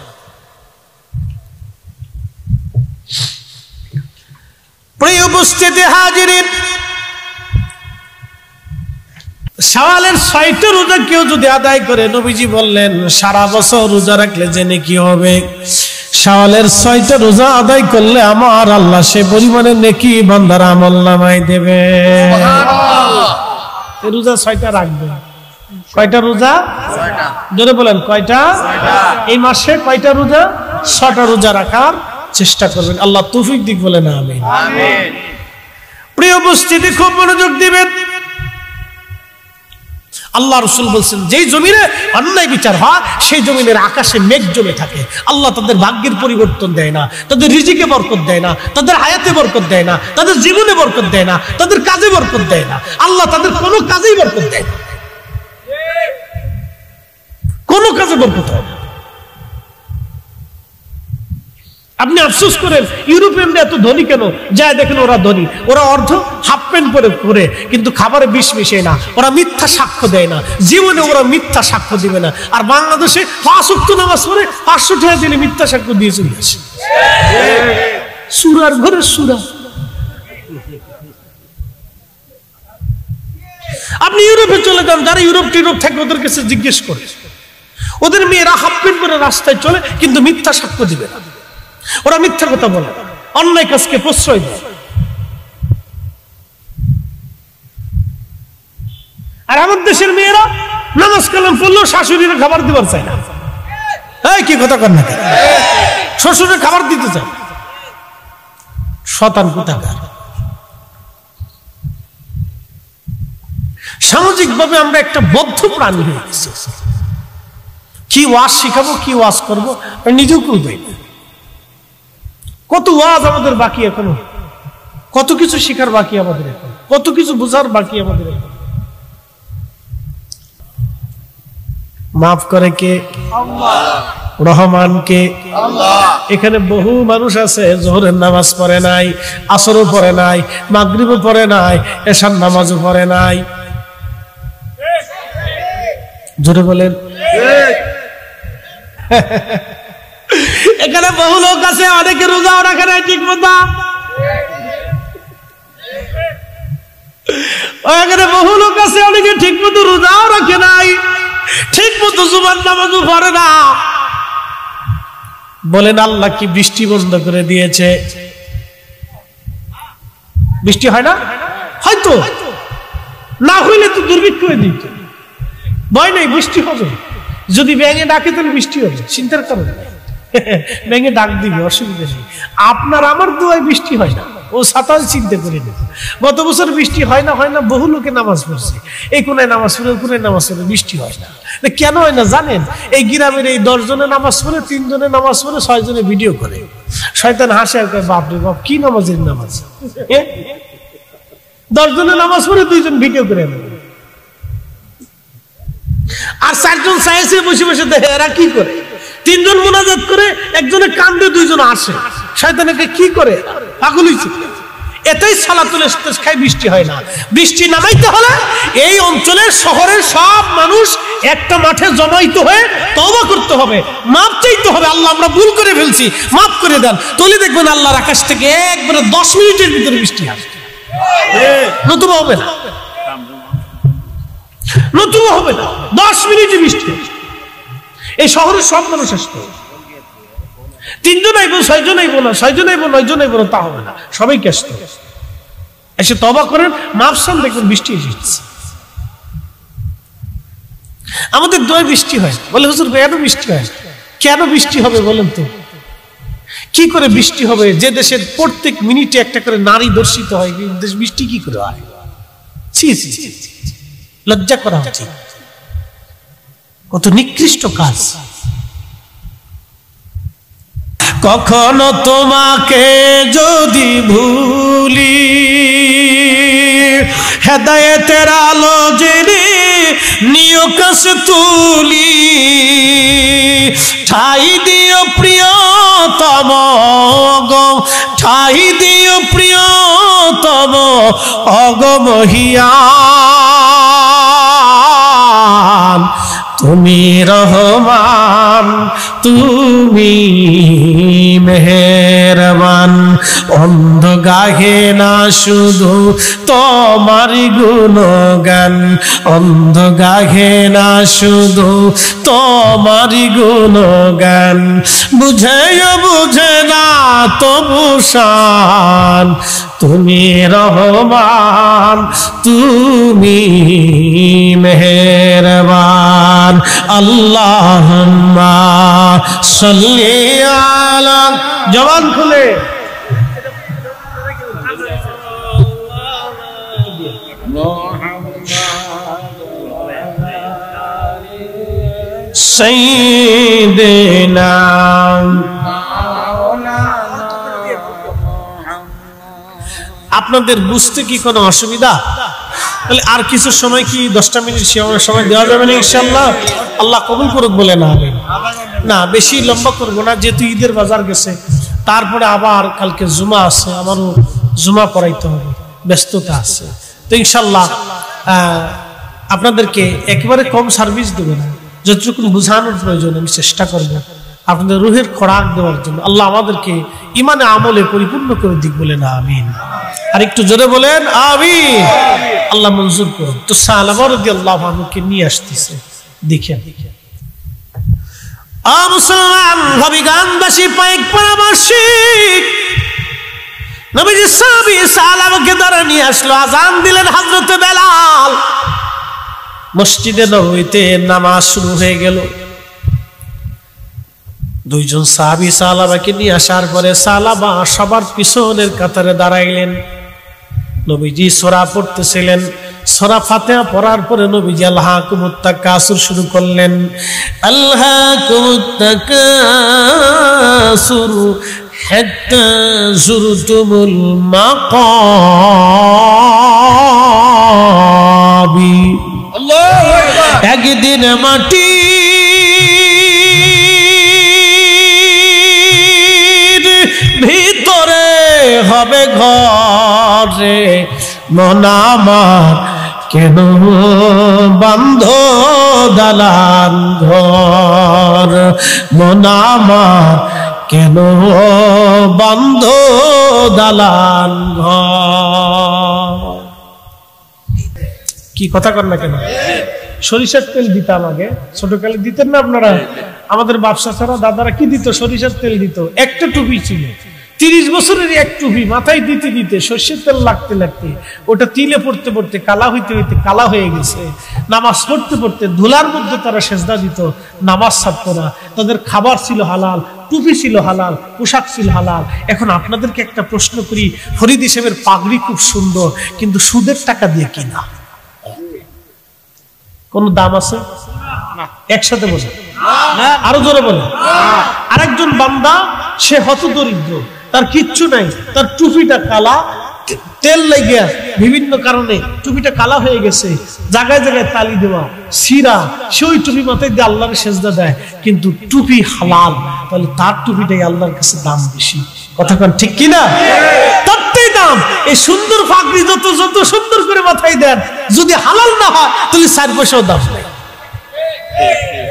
প্রিয় উপস্থিতি হাজিরিন, শাওয়ালের 6টা রোজা কেউ যদি আদায় করে, নবীজি বললেন সারা বছর রোজা রাখলে জেনে কি হবে? শাওয়ালের 6টা রোজা আদায় করলে আমার আল্লাহ সে পরিমাণে নেকি বান্দার আমলনামায় দেবে। সুবহানাল্লাহ। রোজা 6টা রাখবে। কয়টা রোজা? 6টা। জোরে বলেন কয়টা? 6টা। এই মাসে কয়টা রোজা? 6টা রোজা রাখার চেষ্টা করবেন। আল্লাহ তৌফিক দিক বলেন আমিন। আমিন। প্রিয় উপস্থিতি, খুব মনোযোগ দিবেন। আল্লাহ রাসূল বলছেন যেই জমিনে অন্যায় বিচার হয় সেই জমিনের আকাশে মেঘ জমে থাকে। আল্লাহ তাদের ভাগ্যের পরিবর্তন দেয় না, তাদের রিজিকে বরকত দেয় না, তাদের হায়াতে বরকত দেয় না, তাদের জীবনে বরকত দেয় না, তাদের কাজে বরকত দেয় না। আল্লাহ তাদের কোনো কাজেই বরকত দেয় না, কোনো কাজে বরকত হয় না। আপনি আফসোস করেন ইউরোপিয়ানরা এত ধনী কেন? যায় দেখেন ওরা ধনী, ওরা অর্ধ হাফ প্যান্ট পরে ঘুরে, কিন্তু খাবারে বিষ মিশে না, ওরা মিথ্যা সাক্ষ্য দেয় না, জীবনে ওরা মিথ্যা সাক্ষ্য দিবে না। আর বাংলাদেশে 5 ওয়াক্ত নামাজ পড়ে 500 টাকা দিলে মিথ্যা সাক্ষ্য দিয়ে চলে আসে। সুরার ঘরে সুরা। আপনি ইউরোপে চলে যান, যারা ইউরোপ থাকে ওদের কাছে জিজ্ঞেস করে, ওদের মেয়েরা হাফ প্যান্ট পরে রাস্তায় চলে কিন্তু মিথ্যা সাক্ষ্য দিবে না। ওরা মিথ্যা কথা বলে, অন্যায় কাজকে প্রশ্রয় দেয়। আর আমার দেশের মেয়েরা নামাজ কালাম পড়লেও শাশুড়ির খাবার দিবার চায় না। এই কি কথা কর না, শ্বশুরের খাবার দিতে চায়, শতান কোথাকার। সামাজিক ভাবে আমরা একটা বদ্ধ প্রাণী হয়ে গেছি। কি ওয়াজ শিখাবো, কি ওয়াজ করবো নিজেও করবে। কত ওয়াজ আমাদের বাকি এখনো, কত কিছু শিখার বাকি আমাদের এখন, কত কিছু বোঝার বাকি আমাদের এখন। মাফ করে কে? রহমান কে? এখানে বহু মানুষ আছে জোহরের নামাজ পড়ে নাই, আসরও পড়ে নাই, মাগরিবও পড়ে নাই, এশার নামাজও পড়ে নাই। জোরে বলেন। এখানে বহু লোক আছে অনেকে রোজাও রাখে নাই ঠিক মতো। এখানে বহু লোক আছে অনেকে ঠিক মতো রোজাও রাখে নাই, ঠিক মতো জুমার নামাজও পড়ে না। বলেন আল্লাহ কি বৃষ্টি বন্ধ করে দিয়েছে? বৃষ্টি হয় না? হয়তো না হইলে তো দুর্ভিক্ষ হয়ে দিত। ভয় নাই, বৃষ্টি হবে। যদি ব্যাঙে ডাকে তাহলে বৃষ্টি হবে, চিন্তার কারণ নাই। ব্যাঙে ডাক দিবে, অসুবিধা নেই। আপনার আমার দোয়ায় বৃষ্টি হয় না, ও সাতাল চিন্তা করে নেব। গত বছর বৃষ্টি হয় না বহু লোকে নামাজ পড়ছে, এই কোনায় নামাজ পড়ে, কোনায় নামাজ পড়ে, বৃষ্টি হয় না। কেন হয় না জানেন? এই গ্রামের এই 10 জনে নামাজ পড়ে, 3 জনে নামাজ পড়ে, 6 জনে ভিডিও করে। শয়তান হাসে আর কয় বাপ রে বাপ, কি নামাজের নামাজ। 10 জনে নামাজ পড়ে, 2 জন ভিডিও করে। আর 4 জন সায়েসে বসে বসে দেখে এরা কি করে। 3 জন মুনাজাত করে, একজনে কান্দে, 2 জন আসে। শয়তানকে কি করে? পাগল হইছে। এতেই সালাতুল ইস্তিসকায় বৃষ্টি হয় না। বৃষ্টি নামাইতে হলে এই অঞ্চলের শহরের সব মানুষ একটা মাঠে জমাইতে হয়ে তওবা করতে হবে, মাপ চাইতে হবে। আল্লাহ আমরা ভুল করে ফেলছি, মাফ করে দেন। তাহলে দেখবেন আল্লাহর আকাশ থেকে একবারে 10 মিনিটের ভিতরে বৃষ্টি আসবে। নতুবা হবে না, নতুবা হবে না। 10 মিনিটে বৃষ্টি। এই শহরের সব মানুষ আসবে। 3 জন আইব, 6 জন আইব না, 6 জন আইব, 9 জন আইব না, তা হবে না। সবাইকে আসতে এসে তওবা করেন, মাফ চান, দেখবেন বৃষ্টি এসেছে। আমাদের দোয়ায় বৃষ্টি হয়। বলে হুজুর কেন বৃষ্টি হয়? কেন বৃষ্টি হবে বলেন তো? কি করে বৃষ্টি হবে? যে দেশের প্রত্যেক মিনিটে একটা করে নারী ধর্ষিত হয়, দেশ বৃষ্টি কি করে হয়? ছি ছি, লজ্জা করা উচিত। কত নিকৃষ্ট কাজ। কখনো তোমাকে যদি ভুলি, হেদায়েতের আলো জেনে নিয় কাছে তুলি, ঠাই দিও প্রিয়তম অগম, ঠাই দিও প্রিয়তম অগমহিয়ান। তুমি রহমান, তুমি মেহেরবান। অন্ধ গাহে না শুধু তোমারি গুণগান, অন্ধ গাহে না শুধু তোমারি গুণগান। বুঝেও বুঝে না তবু শান, তুমি রহমান, তুমি মেহেরবান। আল্লাহুম্মা সাল্লি আলা, জবান খুলে সাইয়্যিদিনা। আপনাদের বুঝতে কি কোনো অসুবিধা? তাহলে আর কিছু সময়, কি 10টা মিনিট সময় দেওয়া যাবে না ইনশাআল্লাহ? আল্লাহ কবুল করুক বলে না না, বেশি লম্বা করবো না, যেহেতু ঈদের বাজার গেছে। তারপরে আবার কালকে জুমা আছে, আমারও জুমা পড়াইতে হবে, ব্যস্ততা আছে। তো ইনশাআল্লাহ আপনাদেরকে একেবারে কম সার্ভিস দেবো না, যতটুকু বোঝানোর প্রয়োজন আমি চেষ্টা করবো আপনাদের রুহের খোরাক দেওয়ার জন্য। আল্লাহ আমাদেরকে ইমানে আমলে পরিপূর্ণ করে দিক বলে না আমিন। আর একটু জোরে বলেন আমিন। আল্লাহ মঞ্জুর করুন। তো সালামা রাদিয়াল্লাহু আনহুকে নিয়ে আসতেছে, দেখেন মুসলমান হবিগঞ্জবাসী পাইক পরামর্শী নবীজি সাহাবী সাহাবাকে দ্বারা নিয়ে আসলো, আজান দিলেন হযরতে বেলাল। মসজিদে নববীতে নামাজ শুরু হয়ে গেল। দুইজন সাহাবী সাহাবাকে নিয়ে আসার পরে সাহাবা সবার পিছনের কাতারে দাঁড়াইলেন। নবীজি সূরা পড়তেছিলেন। সূরা ফাতিহা পড়ার পরে নবীজি আল্লাহুম্মা তাকাসুর শুরু করলেন। আল্লাহুম্মা তাকাসুর হাত্তা যুরতুমুল মাকাবির। আল্লাহু আকবার। একদিন মাটি ভিতরে হবে ঘরে, মন আমার কেন বন্ধ দালান ঘর, মন আমার কেন বন্ধ দালান ঘর। কি কথা কর না কেন? সরিষার তেল দিতাম আগে, ছোটকালে দিতেন না আপনারা? আমাদের বাপসা ছাড়া দাদারা কি দিত? সরিষার তেল দিত। একটা টুপি ছিল, 30 বছরের এক টুপি, মাথায় দিতে দিতে সর্ষের তেল লাগতে লাগতে ওটা তিলে পড়তে পড়তে কালা হইতে হইতে কালা হয়ে গেছে। নামাজ পড়তে পড়তে ধুলার মধ্যে তারা সেজদা দিত, নামাজ ছাড়তো না। তাদের খাবার ছিল হালাল, টুপি ছিল হালাল, পোশাক ছিল হালাল। এখন আপনাদেরকে একটা প্রশ্ন করি, ফরিদ সাহেবের পাগড়ি খুব সুন্দর, কিন্তু সুদের টাকা দিয়ে কিনা, কোন দাম আছে? একসাথে বলে আরো জোরে বলে। আরেকজন বান্দা, সে হতদরিদ্র, তার কিচ্ছু নাই, তার টুপিটা কালা, তেল লেগে বিভিন্ন কারণে টুপিটা কালা হয়ে গেছে, জায়গায় জায়গায় তালি দেওয়া, সিরা, সে ওই টুপি মাথায় দিয়ে আল্লাহর সেজদা দেয়, কিন্তু টুপি হালাল, তাহলে তার টুপিটাই আল্লাহর কাছে দাম বেশি। কথা কন ঠিক কিনা? তারটাই দাম। এই সুন্দর পাগড়ি যত যত সুন্দর করে মাথায় দেন, যদি হালাল না হয় তাহলে 4 পয়সাও দাম নেই।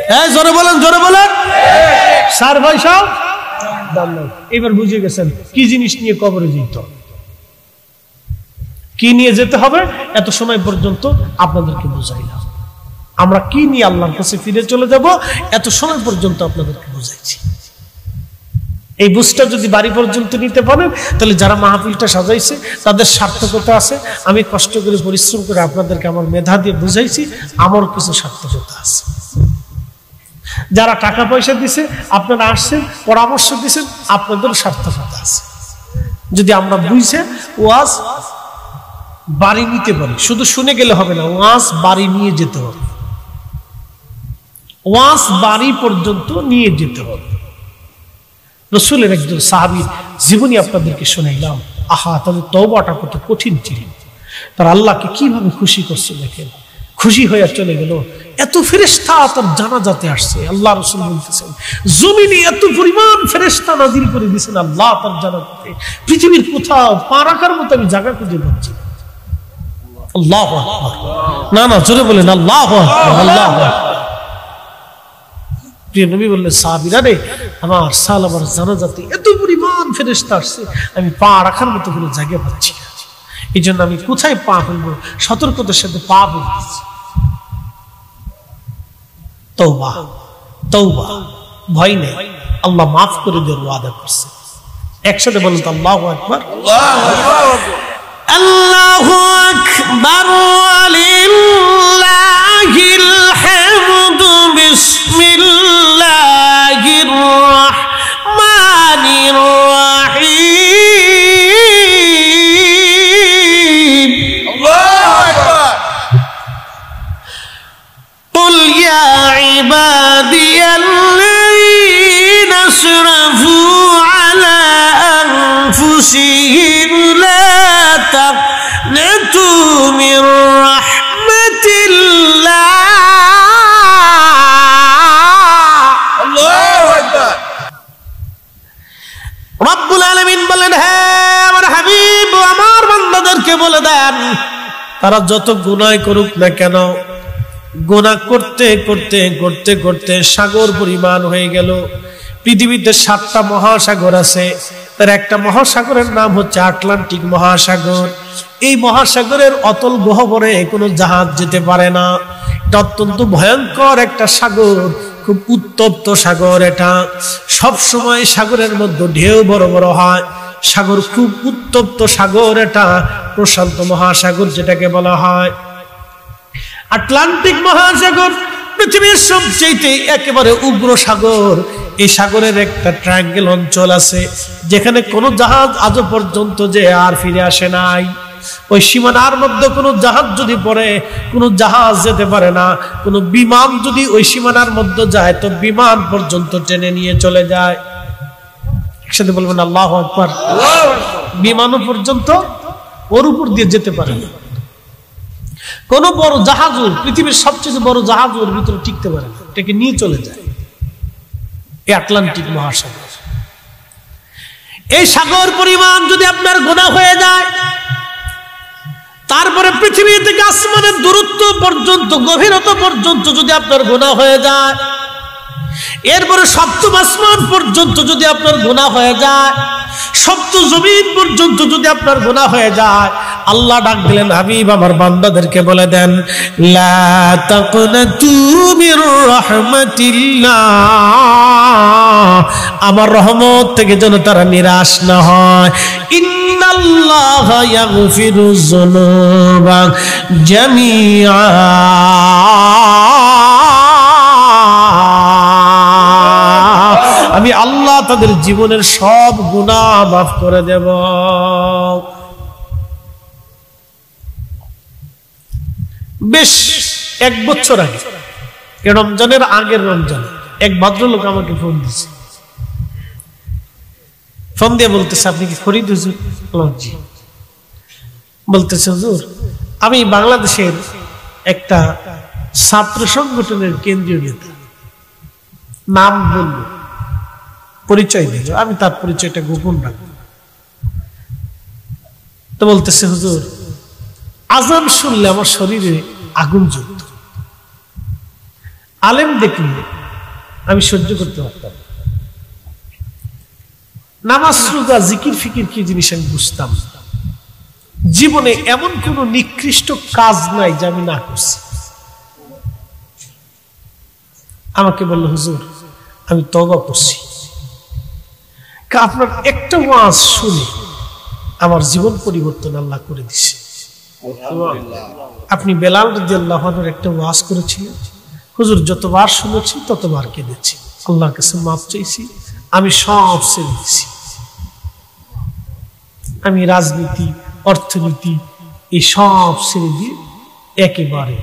হ্যাঁ, জোরে বলেন, জোরে বলেন। 4 পয়সাও দাম নেই। এবার বুঝে গেছেন কি জিনিস নিয়ে কবরে যেত, কি নিয়ে যেতে হবে। এত সময় পর্যন্ত আপনাদেরকে বুঝাইলাম আমরা কি নিয়ে আল্লাহর কাছে ফিরে চলে যাব, এত সময় পর্যন্ত আপনাদেরকে বুঝাইছি। এই বুঝটা যদি বাড়ি পর্যন্ত নিতে পারেন, তাহলে যারা মাহফিলটা সাজাইছে তাদের সার্থকতা আছে। আমি কষ্ট করে পরিশ্রম করে আপনাদেরকে আমার মেধা দিয়ে বুঝাইছি, আমার কিছু সার্থকতা আছে। যারা টাকা পয়সা দিছে, আপনারা আসছেন, পরামর্শ দিচ্ছেন, আপনাদের সার্থকতা আছে। যদি আমরা বুঝে ওয়াজ বাড়ি নিতে পারি, শুধু শুনে গেলে হবে না, ওয়াজ বাড়ি নিয়ে যেতে হবে, ওয়াজ বাড়ি পর্যন্ত নিয়ে যেতে হবে। রাসূলের একজন সাহাবীর জীবনী আপনাদেরকে শোনাইলাম। আহা, তাদের তওবাটা কত কঠিন ছিল, তার আল্লাহকে কিভাবে খুশি করছে দেখেন। খুশি হয়ে চলে গেল, এত ফেরেশতা তার জানাজাতে আসছে। আল্লাহ রাসূল বলতেছেন, জমিনে এত পরিমাণ ফেরেশতা নাযিল করে দিয়েছেন আল্লাহ তার জানাজাতে, পৃথিবীর কোথাও পা রাখার মতো আমি জায়গা খুঁজে পাচ্ছি। আল্লাহু আকবার। না না, জোরে বলেন আল্লাহু আকবার, আল্লাহু আকবার। প্রিয় নবী বললেন, সাহাবীরা রে, আমার সালাবার জানাজাতে এত পরিমাণ ফেরেশতা আসছে, আমি পা রাখার মতো কোনো জায়গা পাচ্ছি না। এই জন্য আমি কোথায় পা ফেলবো, সতর্কতার সাথে পা ফেলতেছি। তওবা, তওবা, ভয় নেই, আল্লাহ মাফ করে দেওয়ার ওয়াদা করছে। একসাথে বলুন তো আল্লাহু আকবার। আল্লাহু আকবার ওয়া লিল্লাহিল হামদু। বিসমিল্লাহির রাহমানির রাহিম। আল্লাহু আকবার। কুল ইয়া ইবাদিয়াল্লাযীনা আসরাফু আলা আনফুসিহিম লা তাকনাতু মির রাহমাতিল্লাহ। আল্লাহু আকবার। রব্বুল আলামিন বলেন, হে আমার হাবিব, আমার বান্দাদেরকে বলে দেন, তারা যত গুনাহ করুক না কেন, গুনাহ করতে করতে করতে করতে সাগর পরিমাণ হয়ে গেল। পৃথিবীতে 7টা মহাসাগর আছে, তার একটা মহাসাগরের নাম হচ্ছে আটলান্টিক মহাসাগর। এই মহাসাগরের অতল গহ্বরে কোনো জাহাজ যেতে পারে না। এটা অত্যন্ত ভয়ঙ্কর একটা সাগর, খুব উত্তপ্ত সাগর, এটা সব সময় সাগরের মধ্যে ঢেউ বড় বড় হয়। সাগর খুব উত্তপ্ত সাগর, এটা প্রশান্ত মহাসাগর যেটাকে বলা হয়। আটলান্টিক মহাসাগর পৃথিবীর সবচেয়ে একেবারে উগ্র সাগর। এই সাগরের একটা ট্রায়াঙ্গেল অঞ্চল আছে যেখানে কোনো জাহাজ আজও পর্যন্ত যে আর ফিরে আসে নাই। ওই সীমানার মধ্যে কোনো জাহাজ যদি পড়ে, কোনো জাহাজ যেতে পারে না। কোনো বিমান যদি ওই সীমানার মধ্যে যায় তো বিমান পর্যন্ত টেনে নিয়ে চলে যায়। একসাথে বলবেন আল্লাহু আকবার। বিমানও পর্যন্ত ওর উপর দিয়ে যেতে পারে না। কোন বড় জাহাজও, পৃথিবীর সবচেয়ে বড় জাহাজ ওর ভিতরে টিকতে পারে না, এটাকে নিয়ে চলে যায়। এই আটলান্টিক মহাসাগর, এই সাগর পরিমাণ যদি আপনার গুনাহ হয়ে যায়, তারপরে পৃথিবী থেকে আসমানের দূরত্ব পর্যন্ত, গভীরতা পর্যন্ত যদি আপনার গুনাহ হয়ে যায়, এরপরে সপ্তম আসমান পর্যন্ত যদি আপনার গুনাহ হয়ে যায়, সপ্তম জমিন পর্যন্ত যদি আপনার গুনাহ হয়ে যায়, আল্লাহ ডাক দিলেন, হাবিব আমার বান্দাদেরকে বলে দেন, লা তাকনাতু মির রাহমাতিল্লাহ, আমার রহমত থেকে যেন তারা নিরাশ না হয়। ইন্নাল্লাহা ইয়াগফিরুয যুনুবা জামিআ, আমি আল্লাহ তাদের জীবনের সব গুনাহ মাফ করে দেব। বেশ 1 বছর আগে, রমজানের আগের রমজান, এক ভদ্রলোক আমাকে ফোন দিয়েছে। ফোন দিয়ে বলতেছে, আপনি কি ফরিদ হুজুর? জি। বলতেছে, হুজুর আমি বাংলাদেশের একটা ছাত্র সংগঠনের কেন্দ্রীয় নেতা। নাম বলল, পরিচয় দিল, আমি তার পরিচয়টা গোপন রাখব। তো বলতেছে, হুজুর আজান শুনলে আমার শরীরে আগুন জ্বলত, আলেম দেখলে আমি সহ্য করতে পারতাম, নামাজ রোজা জিকির ফিকির কি জিনিস আমি বুঝতাম। জীবনে এমন কোন নিকৃষ্ট কাজ নাই যে আমি না করছি। আমাকে বলল, হুজুর আমি তওবা করছি, আপনার একটা ওয়াজ শুনে আমার জীবন পরিবর্তন আল্লাহ করে দিছে। আপনি বেলাল রাদিয়াল্লাহু আনহুর একটা ওয়াজ করেছিলেন, হুজুর যতবার শুনেছি ততবার কেঁদেছি, আল্লাহর কাছে মাফ চাইছি, আমি সব ছেড়ে দিয়েছি। আমি রাজনীতি, অর্থনীতি এই সব ছেড়ে দিয়ে একেবারে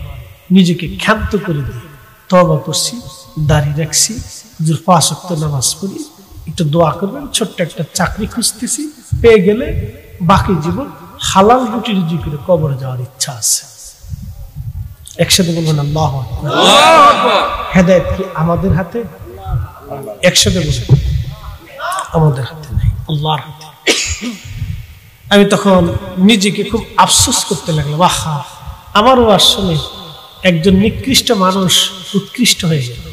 নিজেকে ক্ষান্ত করে দিয়ে তওবা করছি, দাড়ি রাখছি, হুজুর 5 ওয়াক্ত নামাজ পড়ি, একটু দোয়া করবেন, ছোট্ট একটা চাকরি খুঁজতেছি, পেয়ে গেলে বাকি জীবন হালাল রুটি রুজি করে কবরে যাওয়ার ইচ্ছা আছে। একসাথে বলবেন আল্লাহু আকবার। হেদায়েত কি আমাদের হাতে? একসাথে বলবেন, আমাদের হাতে নেই, আল্লাহর হাতে। আমি তখন নিজেকে খুব আফসোস করতে লাগলাম, আহা আমারও আসলে একজন নিকৃষ্ট মানুষ উৎকৃষ্ট হয়ে গেল।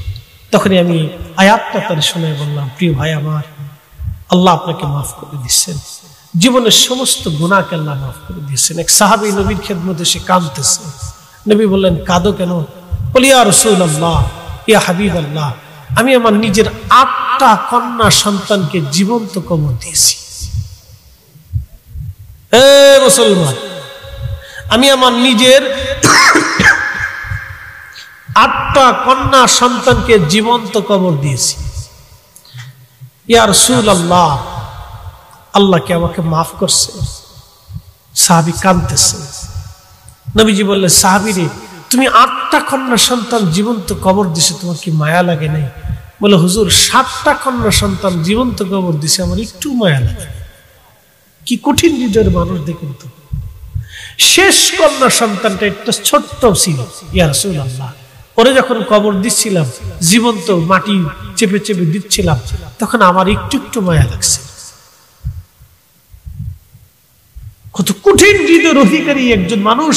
তখনই আমি আয়াতটা তার শুনে বললাম, প্রিয় ভাই আমার, আল্লাহ আপনাকে মাফ করে দিচ্ছেন, জীবনের সমস্ত গুনাহকে আল্লাহ মাফ করে দিয়েছেন। এক সাহাবী নবীর খেদমতে সে কাঁদতেছে। নবী বললেন, কাঁদো কেন? বলি, ইয়া রাসূলুল্লাহ, ইয়া হাবিবাল্লাহ, আমি আমার নিজের 8টা কন্যা সন্তানকে জীবন্ত কবর দিয়েছি। এ মুসলমান, আমি আমার নিজের 8টা কন্যা সন্তানকে জীবন্ত কবর দিয়েছি। ইয়া রাসূলুল্লাহ, আল্লাহ কি আমাকে মাফ করছে? সাহাবী কাঁদতেছে। নবীজি বললেন, সাহাবী রে, তুমি 8টা কন্যা সন্তান জীবন্ত কবর দিছে, তোমার কি মায়া লাগে নাই? বলে, হুজুর 7টা কন্যা সন্তান জীবন্ত কবর দিছে, আমার একটু মায়া লাগে। কি কঠিন হৃদয়ের মানুষ দেখুন তো। শেষ কন্যা সন্তানটা একটা ছোট্ট ছিল। ইয়া রাসূলুল্লাহ, ওরে যখন কবর দিচ্ছিলাম, জীবন্ত মাটি চেপে চেপে দিচ্ছিলাম, তখন আমার একটু একটু মায়া লাগছে। কত কঠিন হৃদয়ের অধিকারী একজন মানুষ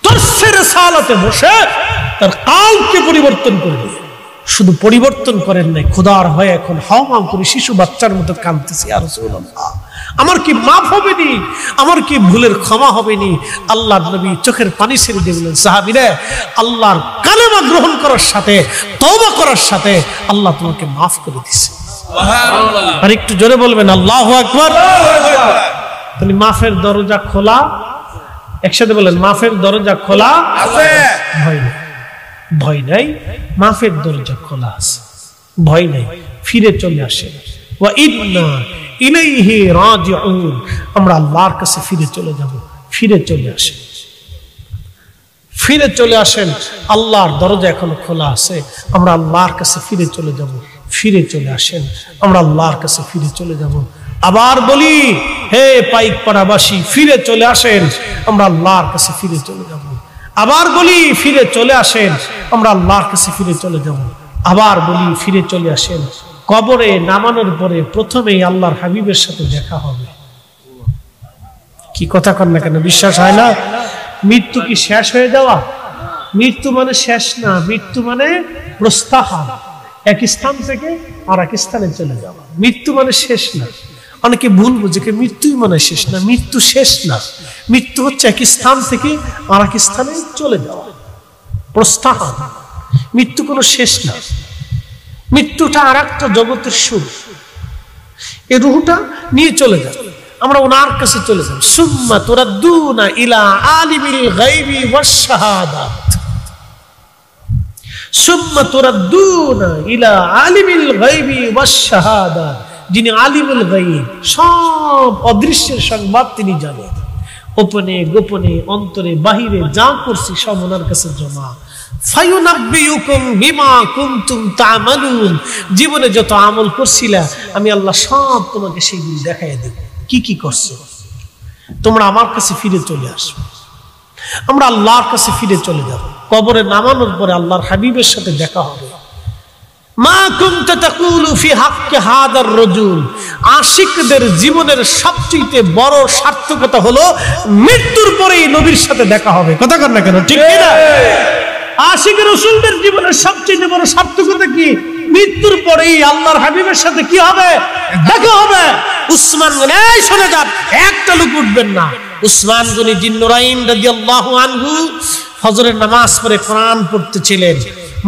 দর্শের সালাতে বসে তার কালকে পরিবর্তন করবে। শুধু পরিবর্তন করেন নাই, খোদার ভয়ে এখন হাওমাও করে শিশু বাচ্চার মতো কাঁদতেছি, ইয়া রাসূলুল্লাহ আমার কি মাফ হবে নি? আমার কি ভুলের ক্ষমা হবে নি? আল্লাহর নবী চোখের পানি ছেড়ে দিয়ে বললেন, সাহাবীরা, আল্লাহর কালেমা গ্রহণ করার সাথে, তওবা করার সাথে আল্লাহ তোমাকে মাফ করে দিছে। সুবহানাল্লাহ। আর একটু জোরে বলবেন আল্লাহু আকবার। তাহলে মাফের দরজা খোলা, একসাথে বলেন মাফের দরজা খোলা আছে। ভয় নাই, ভয় নাই, মাফের দরজা খোলা আছে, ভয় নাই, ফিরে চলে আসে। ওয়া ইন্না ইলাইহি রাজিউন, আমরা আল্লাহর কাছে ফিরে চলে যাব। ফিরে চলে আসেন, ফিরে চলে আসেন, আল্লাহর দরজা এখনো খোলা আছে, আমরা আল্লাহর কাছে ফিরে চলে যাব। ফিরে চলে আসেন, আমরা আল্লাহর কাছে ফিরে চলে যাব। আবার বলি, হে পাইকপাড়াবাসী, ফিরে চলে আসেন, আমরা আল্লাহর কাছে ফিরে চলে যাব। আবার বলি, ফিরে চলে আসেন, আমরা আল্লাহর কাছে ফিরে চলে যাব। আবার বলি, ফিরে চলে আসেন, কবরে নামানোর পরে প্রথমেই আল্লাহর হাবিবের সাথে দেখা হবে। কি কথা কন না কেন? বিশ্বাস হয় না? মৃত্যু কি শেষ হয়ে যাওয়া? মৃত্যু মানে শেষ না, মৃত্যু মানে প্রস্থান, এক স্থান থেকে আর এক স্থানে চলে যাওয়া। মৃত্যু মানে শেষ না। অনেকে ভুল বুঝে মৃত্যুই মানে শেষ না, মৃত্যু শেষ না, মৃত্যু হচ্ছে এক স্থান থেকে আর এক স্থানে চলে যাওয়া, প্রস্থান। মৃত্যু কোনো শেষ না, মৃত্যুটা আর একটা জগতের সুর। এই রূহটা নিয়ে চলে যায়, আমরা ওনার কাছে চলে যাব। সুম্মা তুরাদ্দুনা ইলা আলিমিল গায়বি ওয়াশ শাহাদাত, সুম্মা তুরাদ্দুনা ইলা আলিমিল গায়বি ওয়াশ শাহাদাত, যিনি আলিমুল গায়ব, সব অদৃশ্যের সংবাদ তিনি জানেন। গোপনে গোপনে, অন্তরে বাহিরে যা করছি সব ওনার কাছে জমা। ফায়ুনাব্বিউকুম বিমা কুনতুম তা'মালুন, জীবনে যত আমল করছিলা আমি আল্লাহ সব তোমাকে সেগুলো দেখাই দেব। কি কি করছো তোমরা আমার কাছে ফিরে চলে আসবে, আমরা আল্লাহর কাছে ফিরে চলে যাব। কবরে নামানোর পরে আল্লাহর হাবিবের সাথে দেখা হবে। মা কুনতা তাকুলু ফি হাক্কি হাদার রাজুল, আশিকদের জীবনের সবচেয়ে বড় সার্থকতা হলো মৃত্যুর পরেই নবীর সাথে দেখা হবে। কথা কন না কেন? ঠিক কি না? আশিক রাসূলদের জীবনের সবচেয়ে বড় সার্থকতা কি? মৃত্যুর পরেই আল্লাহর হাবিবের সাথে কি হবে? দেখা হবে। উসমান গনি, এই শুনে যান, একটা লোক উঠবেন না। উসমান গনি জিন্নুরাইন রাদিয়াল্লাহু আনহু ফজরের নামাজ পড়ে কোরআন পড়তেছিলেন।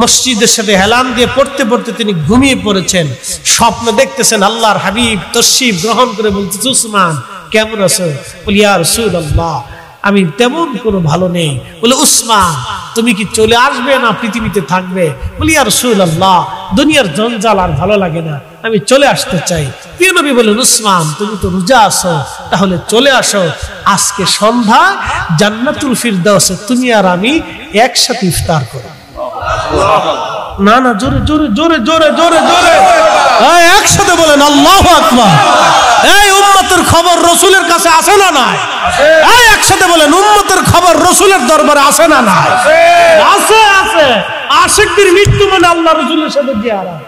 মসজিদের সাথে হেলান দিয়ে পড়তে পড়তে তিনি ঘুমিয়ে পড়েছেন। স্বপ্ন দেখতেছেন আল্লাহর হাবিব তশরিফ গ্রহণ করে বলতেছে, উসমান কেমন আছো? বলি, ইয়া রাসূলুল্লাহ আমি তেমন কোনো ভালো নেই। বলে, উসমান তুমি কি চলে আসবে না পৃথিবীতে থাকবে? বলি, ইয়া রাসূলুল্লাহ দুনিয়ার জঞ্জাল আর ভালো লাগে না, আমি চলে আসতে চাই। প্রিয় নবী বলেন, উসমান তুমি তো রোজা আছো, তাহলে চলে আসো। আজকে সন্ধ্যা জান্নাতুল ফিরদাউসে তুমি আর আমি একসাথে ইফতার করব। না না, জোরে জোরে জোরে জোরে জোরে জোরে একসাথে বলেন আল্লাহু আকবার। এই উম্মতের খবর রাসূলের কাছে আছে না নাই? এই একসাথে বলেন উম্মতের খবর রাসূলের দরবারে আছে না নাই? আছে, আছে। আশিকদের মৃত্যু মানে আল্লাহ রাসূলের সাথে জিয়ারত।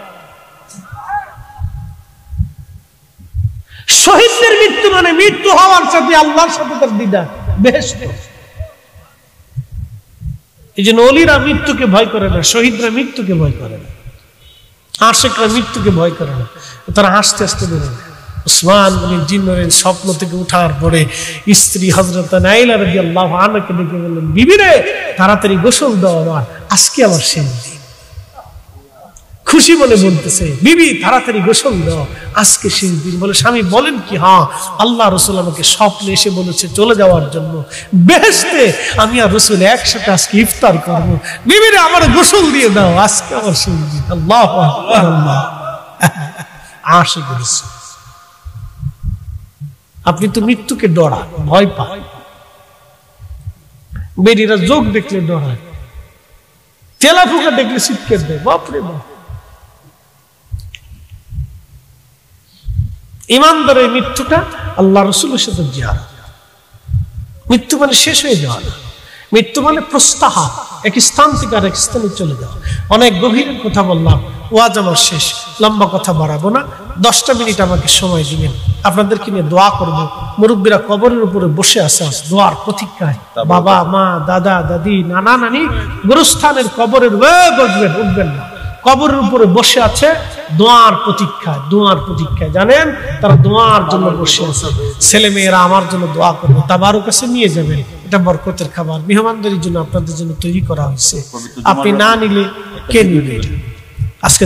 শহীদদের মৃত্যু মানে মৃত্যু হওয়ার সাথে আল্লাহর সাথে তার দিদার, বেহেশত। এই জন্য ওলিরা মৃত্যুকে ভয় করে না, শহীদরা মৃত্যুকে ভয় করে না, আশিকরা মৃত্যুকে ভয় করে না। তারা হাসতে হাসতে বেরোয়। উসমান গনি জিন্নুরাইন স্বপ্ন থেকে উঠার পরে স্ত্রী হযরত নাইলা রাদিয়াল্লাহু আনহাকে ডেকে বললেন, বিবি রে তাড়াতাড়ি গোসল দাও, আমার আজকে আমার শেষ দিন। খুশি মনে বলতেছে, বিবি তাড়াতাড়ি গোসল দাও, আজকে শেষ দিন। বলে, স্বামী বলেন কি? হ্যাঁ, আল্লাহ রাসূল আমাকে স্বপ্নে এসে বলেছে চলে যাওয়ার জন্য বেহেশতে, আমি আর রাসূল একসাথে আজকে ইফতার করব। বিবি রে আমার গোসল দিয়ে দাও, আজকে আমার শেষ দিন। আল্লাহু আকবার। আল্লাহ আশিক রাসূল। আপনি তো মৃত্যুকে ডরান, ভয় পান। বেরিরা যোগ দেখলে ডরায়, তেলাফুকা দেখলে চিৎকার দেয়, বাপরে বাপ। ইমানদারের মৃত্যুটা আল্লাহ রাসূলের সাথে জিয়ারত। মৃত্যু মানে শেষ হয়ে যাওয়া না, মৃত্যু মানে প্রস্থান, এক স্থান থেকে আর এক স্থানে চলে যাওয়া। অনেক গভীর কথা বললাম, ওয়াজ আমার শেষ, লম্বা কথা বাড়াবো না। 10টা মিনিট আমাকে সময় দিবেন, আপনাদেরকে নিয়ে দোয়া করব। মুরব্বীরা কবরের উপরে বসে আছে দোয়ার প্রতীক্ষায়। বাবা মা দাদা দাদি নানা নানি গুরুস্থানের কবরের বসবেন, উঠবেন না, কবরের উপরে বসে আছে দোয়ার প্রতীক্ষায়। দোয়ার প্রতীক্ষায় জানেন, তারা দোয়ার জন্য বসে আছে। ছেলে মেয়েরা আমার জন্য দোয়া করবে, তাবারুক কাছে নিয়ে যাবেন। এটা বরকতের খাবার, মেহমানদের জন্য আপনাদের জন্য তৈরি করা হয়েছে। আপনি না নিলে কে নিবে? আজকে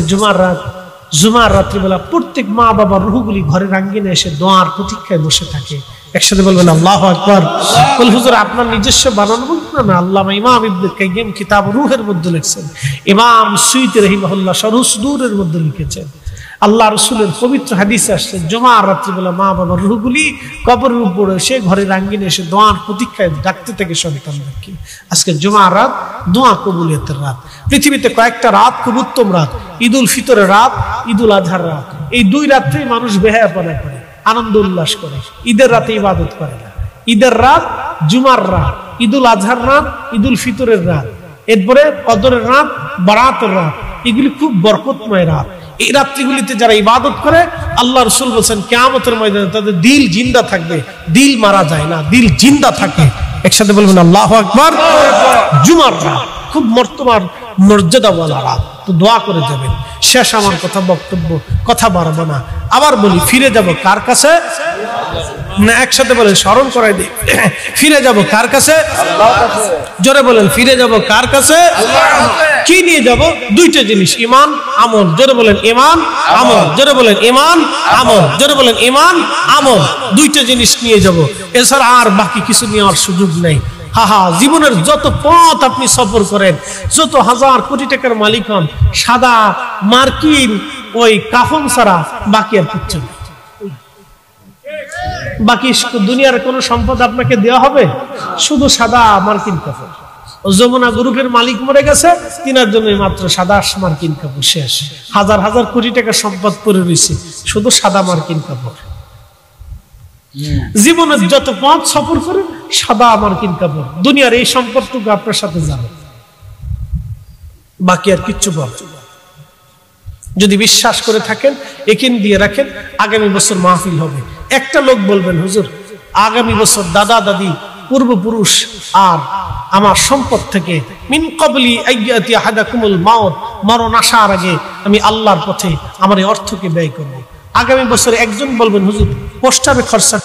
জুমার রাত্রিবেলা প্রত্যেক মা বাবার রুহগুলি ঘরের আঙ্গিনে এসে দোয়ার প্রতীক্ষায় বসে থাকে। একসাথে বলবেন আল্লাহু আকবার। বল হুজুর আপনার নিজস্ব বানানো বলতেন না? আল্লামা ইমাম ইবনে কাইয়িম কিতাব রূহের মধ্যে লিখছেন, ইমাম সুয়ুতী রাহিমাহুল্লাহ শরহ সুদূরের মধ্যে লিখেছেন, আল্লাহ রাসূলের পবিত্র হাদিসে আসছে জুমার রাত্রিবেলা মা বাবার রুহগুলি কবরের উপরে এসে ঘরের আঙ্গিনে এসে দোয়ার প্রতীক্ষায় ডাকতে থাকে সন্তানদেরকে। আজকে জুমার রাত দোয়া কবুলিয়তের রাত। পৃথিবীতে কয়েকটা রাত খুব উত্তম রাত, ঈদুল ফিতরের রাত, ঈদুল আজহার রাত। এই দুই রাত্রেই মানুষ বেহায়াপনা করে, আনন্দ উল্লাস করে। ঈদের রাতে ইবাদত করে না। ঈদের রাত, জুমার রাত, ঈদুল আজহার রাত, ঈদুল ফিতরের রাত, এরপরে কদরের রাত, বারাতের রাত, এগুলি খুব বরকতময় রাত। এই রাত্রিগুলিতে যারা ইবাদত করে, আল্লাহ রাসূল বলেন কিয়ামতের ময়দানে তাদের দিল জিন্দা থাকবে। দিল মারা যায় না, দিল জিন্দা থাকে। একসাথে বলবেন আল্লাহু আকবার। জুমার রাত খুব মর্যাদাওয়ালা রাত, তো দোয়া করে যাবেন। শেষ আমার বক্তব্য, কথা বাড়াবো না। আবার বলি, ফিরে যাব কার কাছে? না, একসাথে বলেন, স্মরণ করাই দিই। ফিরে যাব কার কাছে? জোরে বলেন, ফিরে যাব কার কাছে? কি নিয়ে যাব? দুইটা জিনিস, ঈমান, আমল। জোরে বলেন ঈমান, আমল। জোরে বলেন ঈমান, আমল। জোরে বলেন ঈমান, আমল। দুইটা জিনিস নিয়ে যাব, এছাড়া আর বাকি কিছু নেওয়ার সুযোগ নেই। জীবনের যত পথ আপনি সফর করেন, যত হাজার কোটি টাকার মালিক হন, সাদা মার্কিন ওই কাফন ছাড়া বাকি আর কিচ্ছু নেই। বাকি দুনিয়ার কোন সম্পদ আপনাকে দেওয়া হবে? শুধু সাদা মার্কিন কাপড়। যমুনা গ্রুপের মালিক মরে গেছে, তিনার জন্য মাত্র সাদা মার্কিন কাপড়, শেষ। হাজার হাজার কোটি টাকার সম্পদ পড়ে রয়েছে, শুধু সাদা মার্কিন কাপড়। জীবনের যত পথ সফর করেন, সাদা মার্কিন কাপড়। দুনিয়ার এই সম্পদটুকু আপনার সাথে যাবে, বাকি আর কিচ্ছু পাবেন। যদি বিশ্বাস করে থাকেন, একিন দিয়ে রাখেন, আগামী বছর মাহফিল হবে। একটা লোক বলবেন, হুজুর আগামী বছর দাদা দাদি পূর্বপুরুষ আর আমার সম্পদ থেকে মিন ক্বাবলি আইয়াতি আহাদাকুমুল মাউত, মরণ আসার আগে আমি আল্লাহর পথে আমার এই অর্থকে ব্যয় করব। আগামী বছর একজন বলবেন, হুজুর পোস্টারে খরচা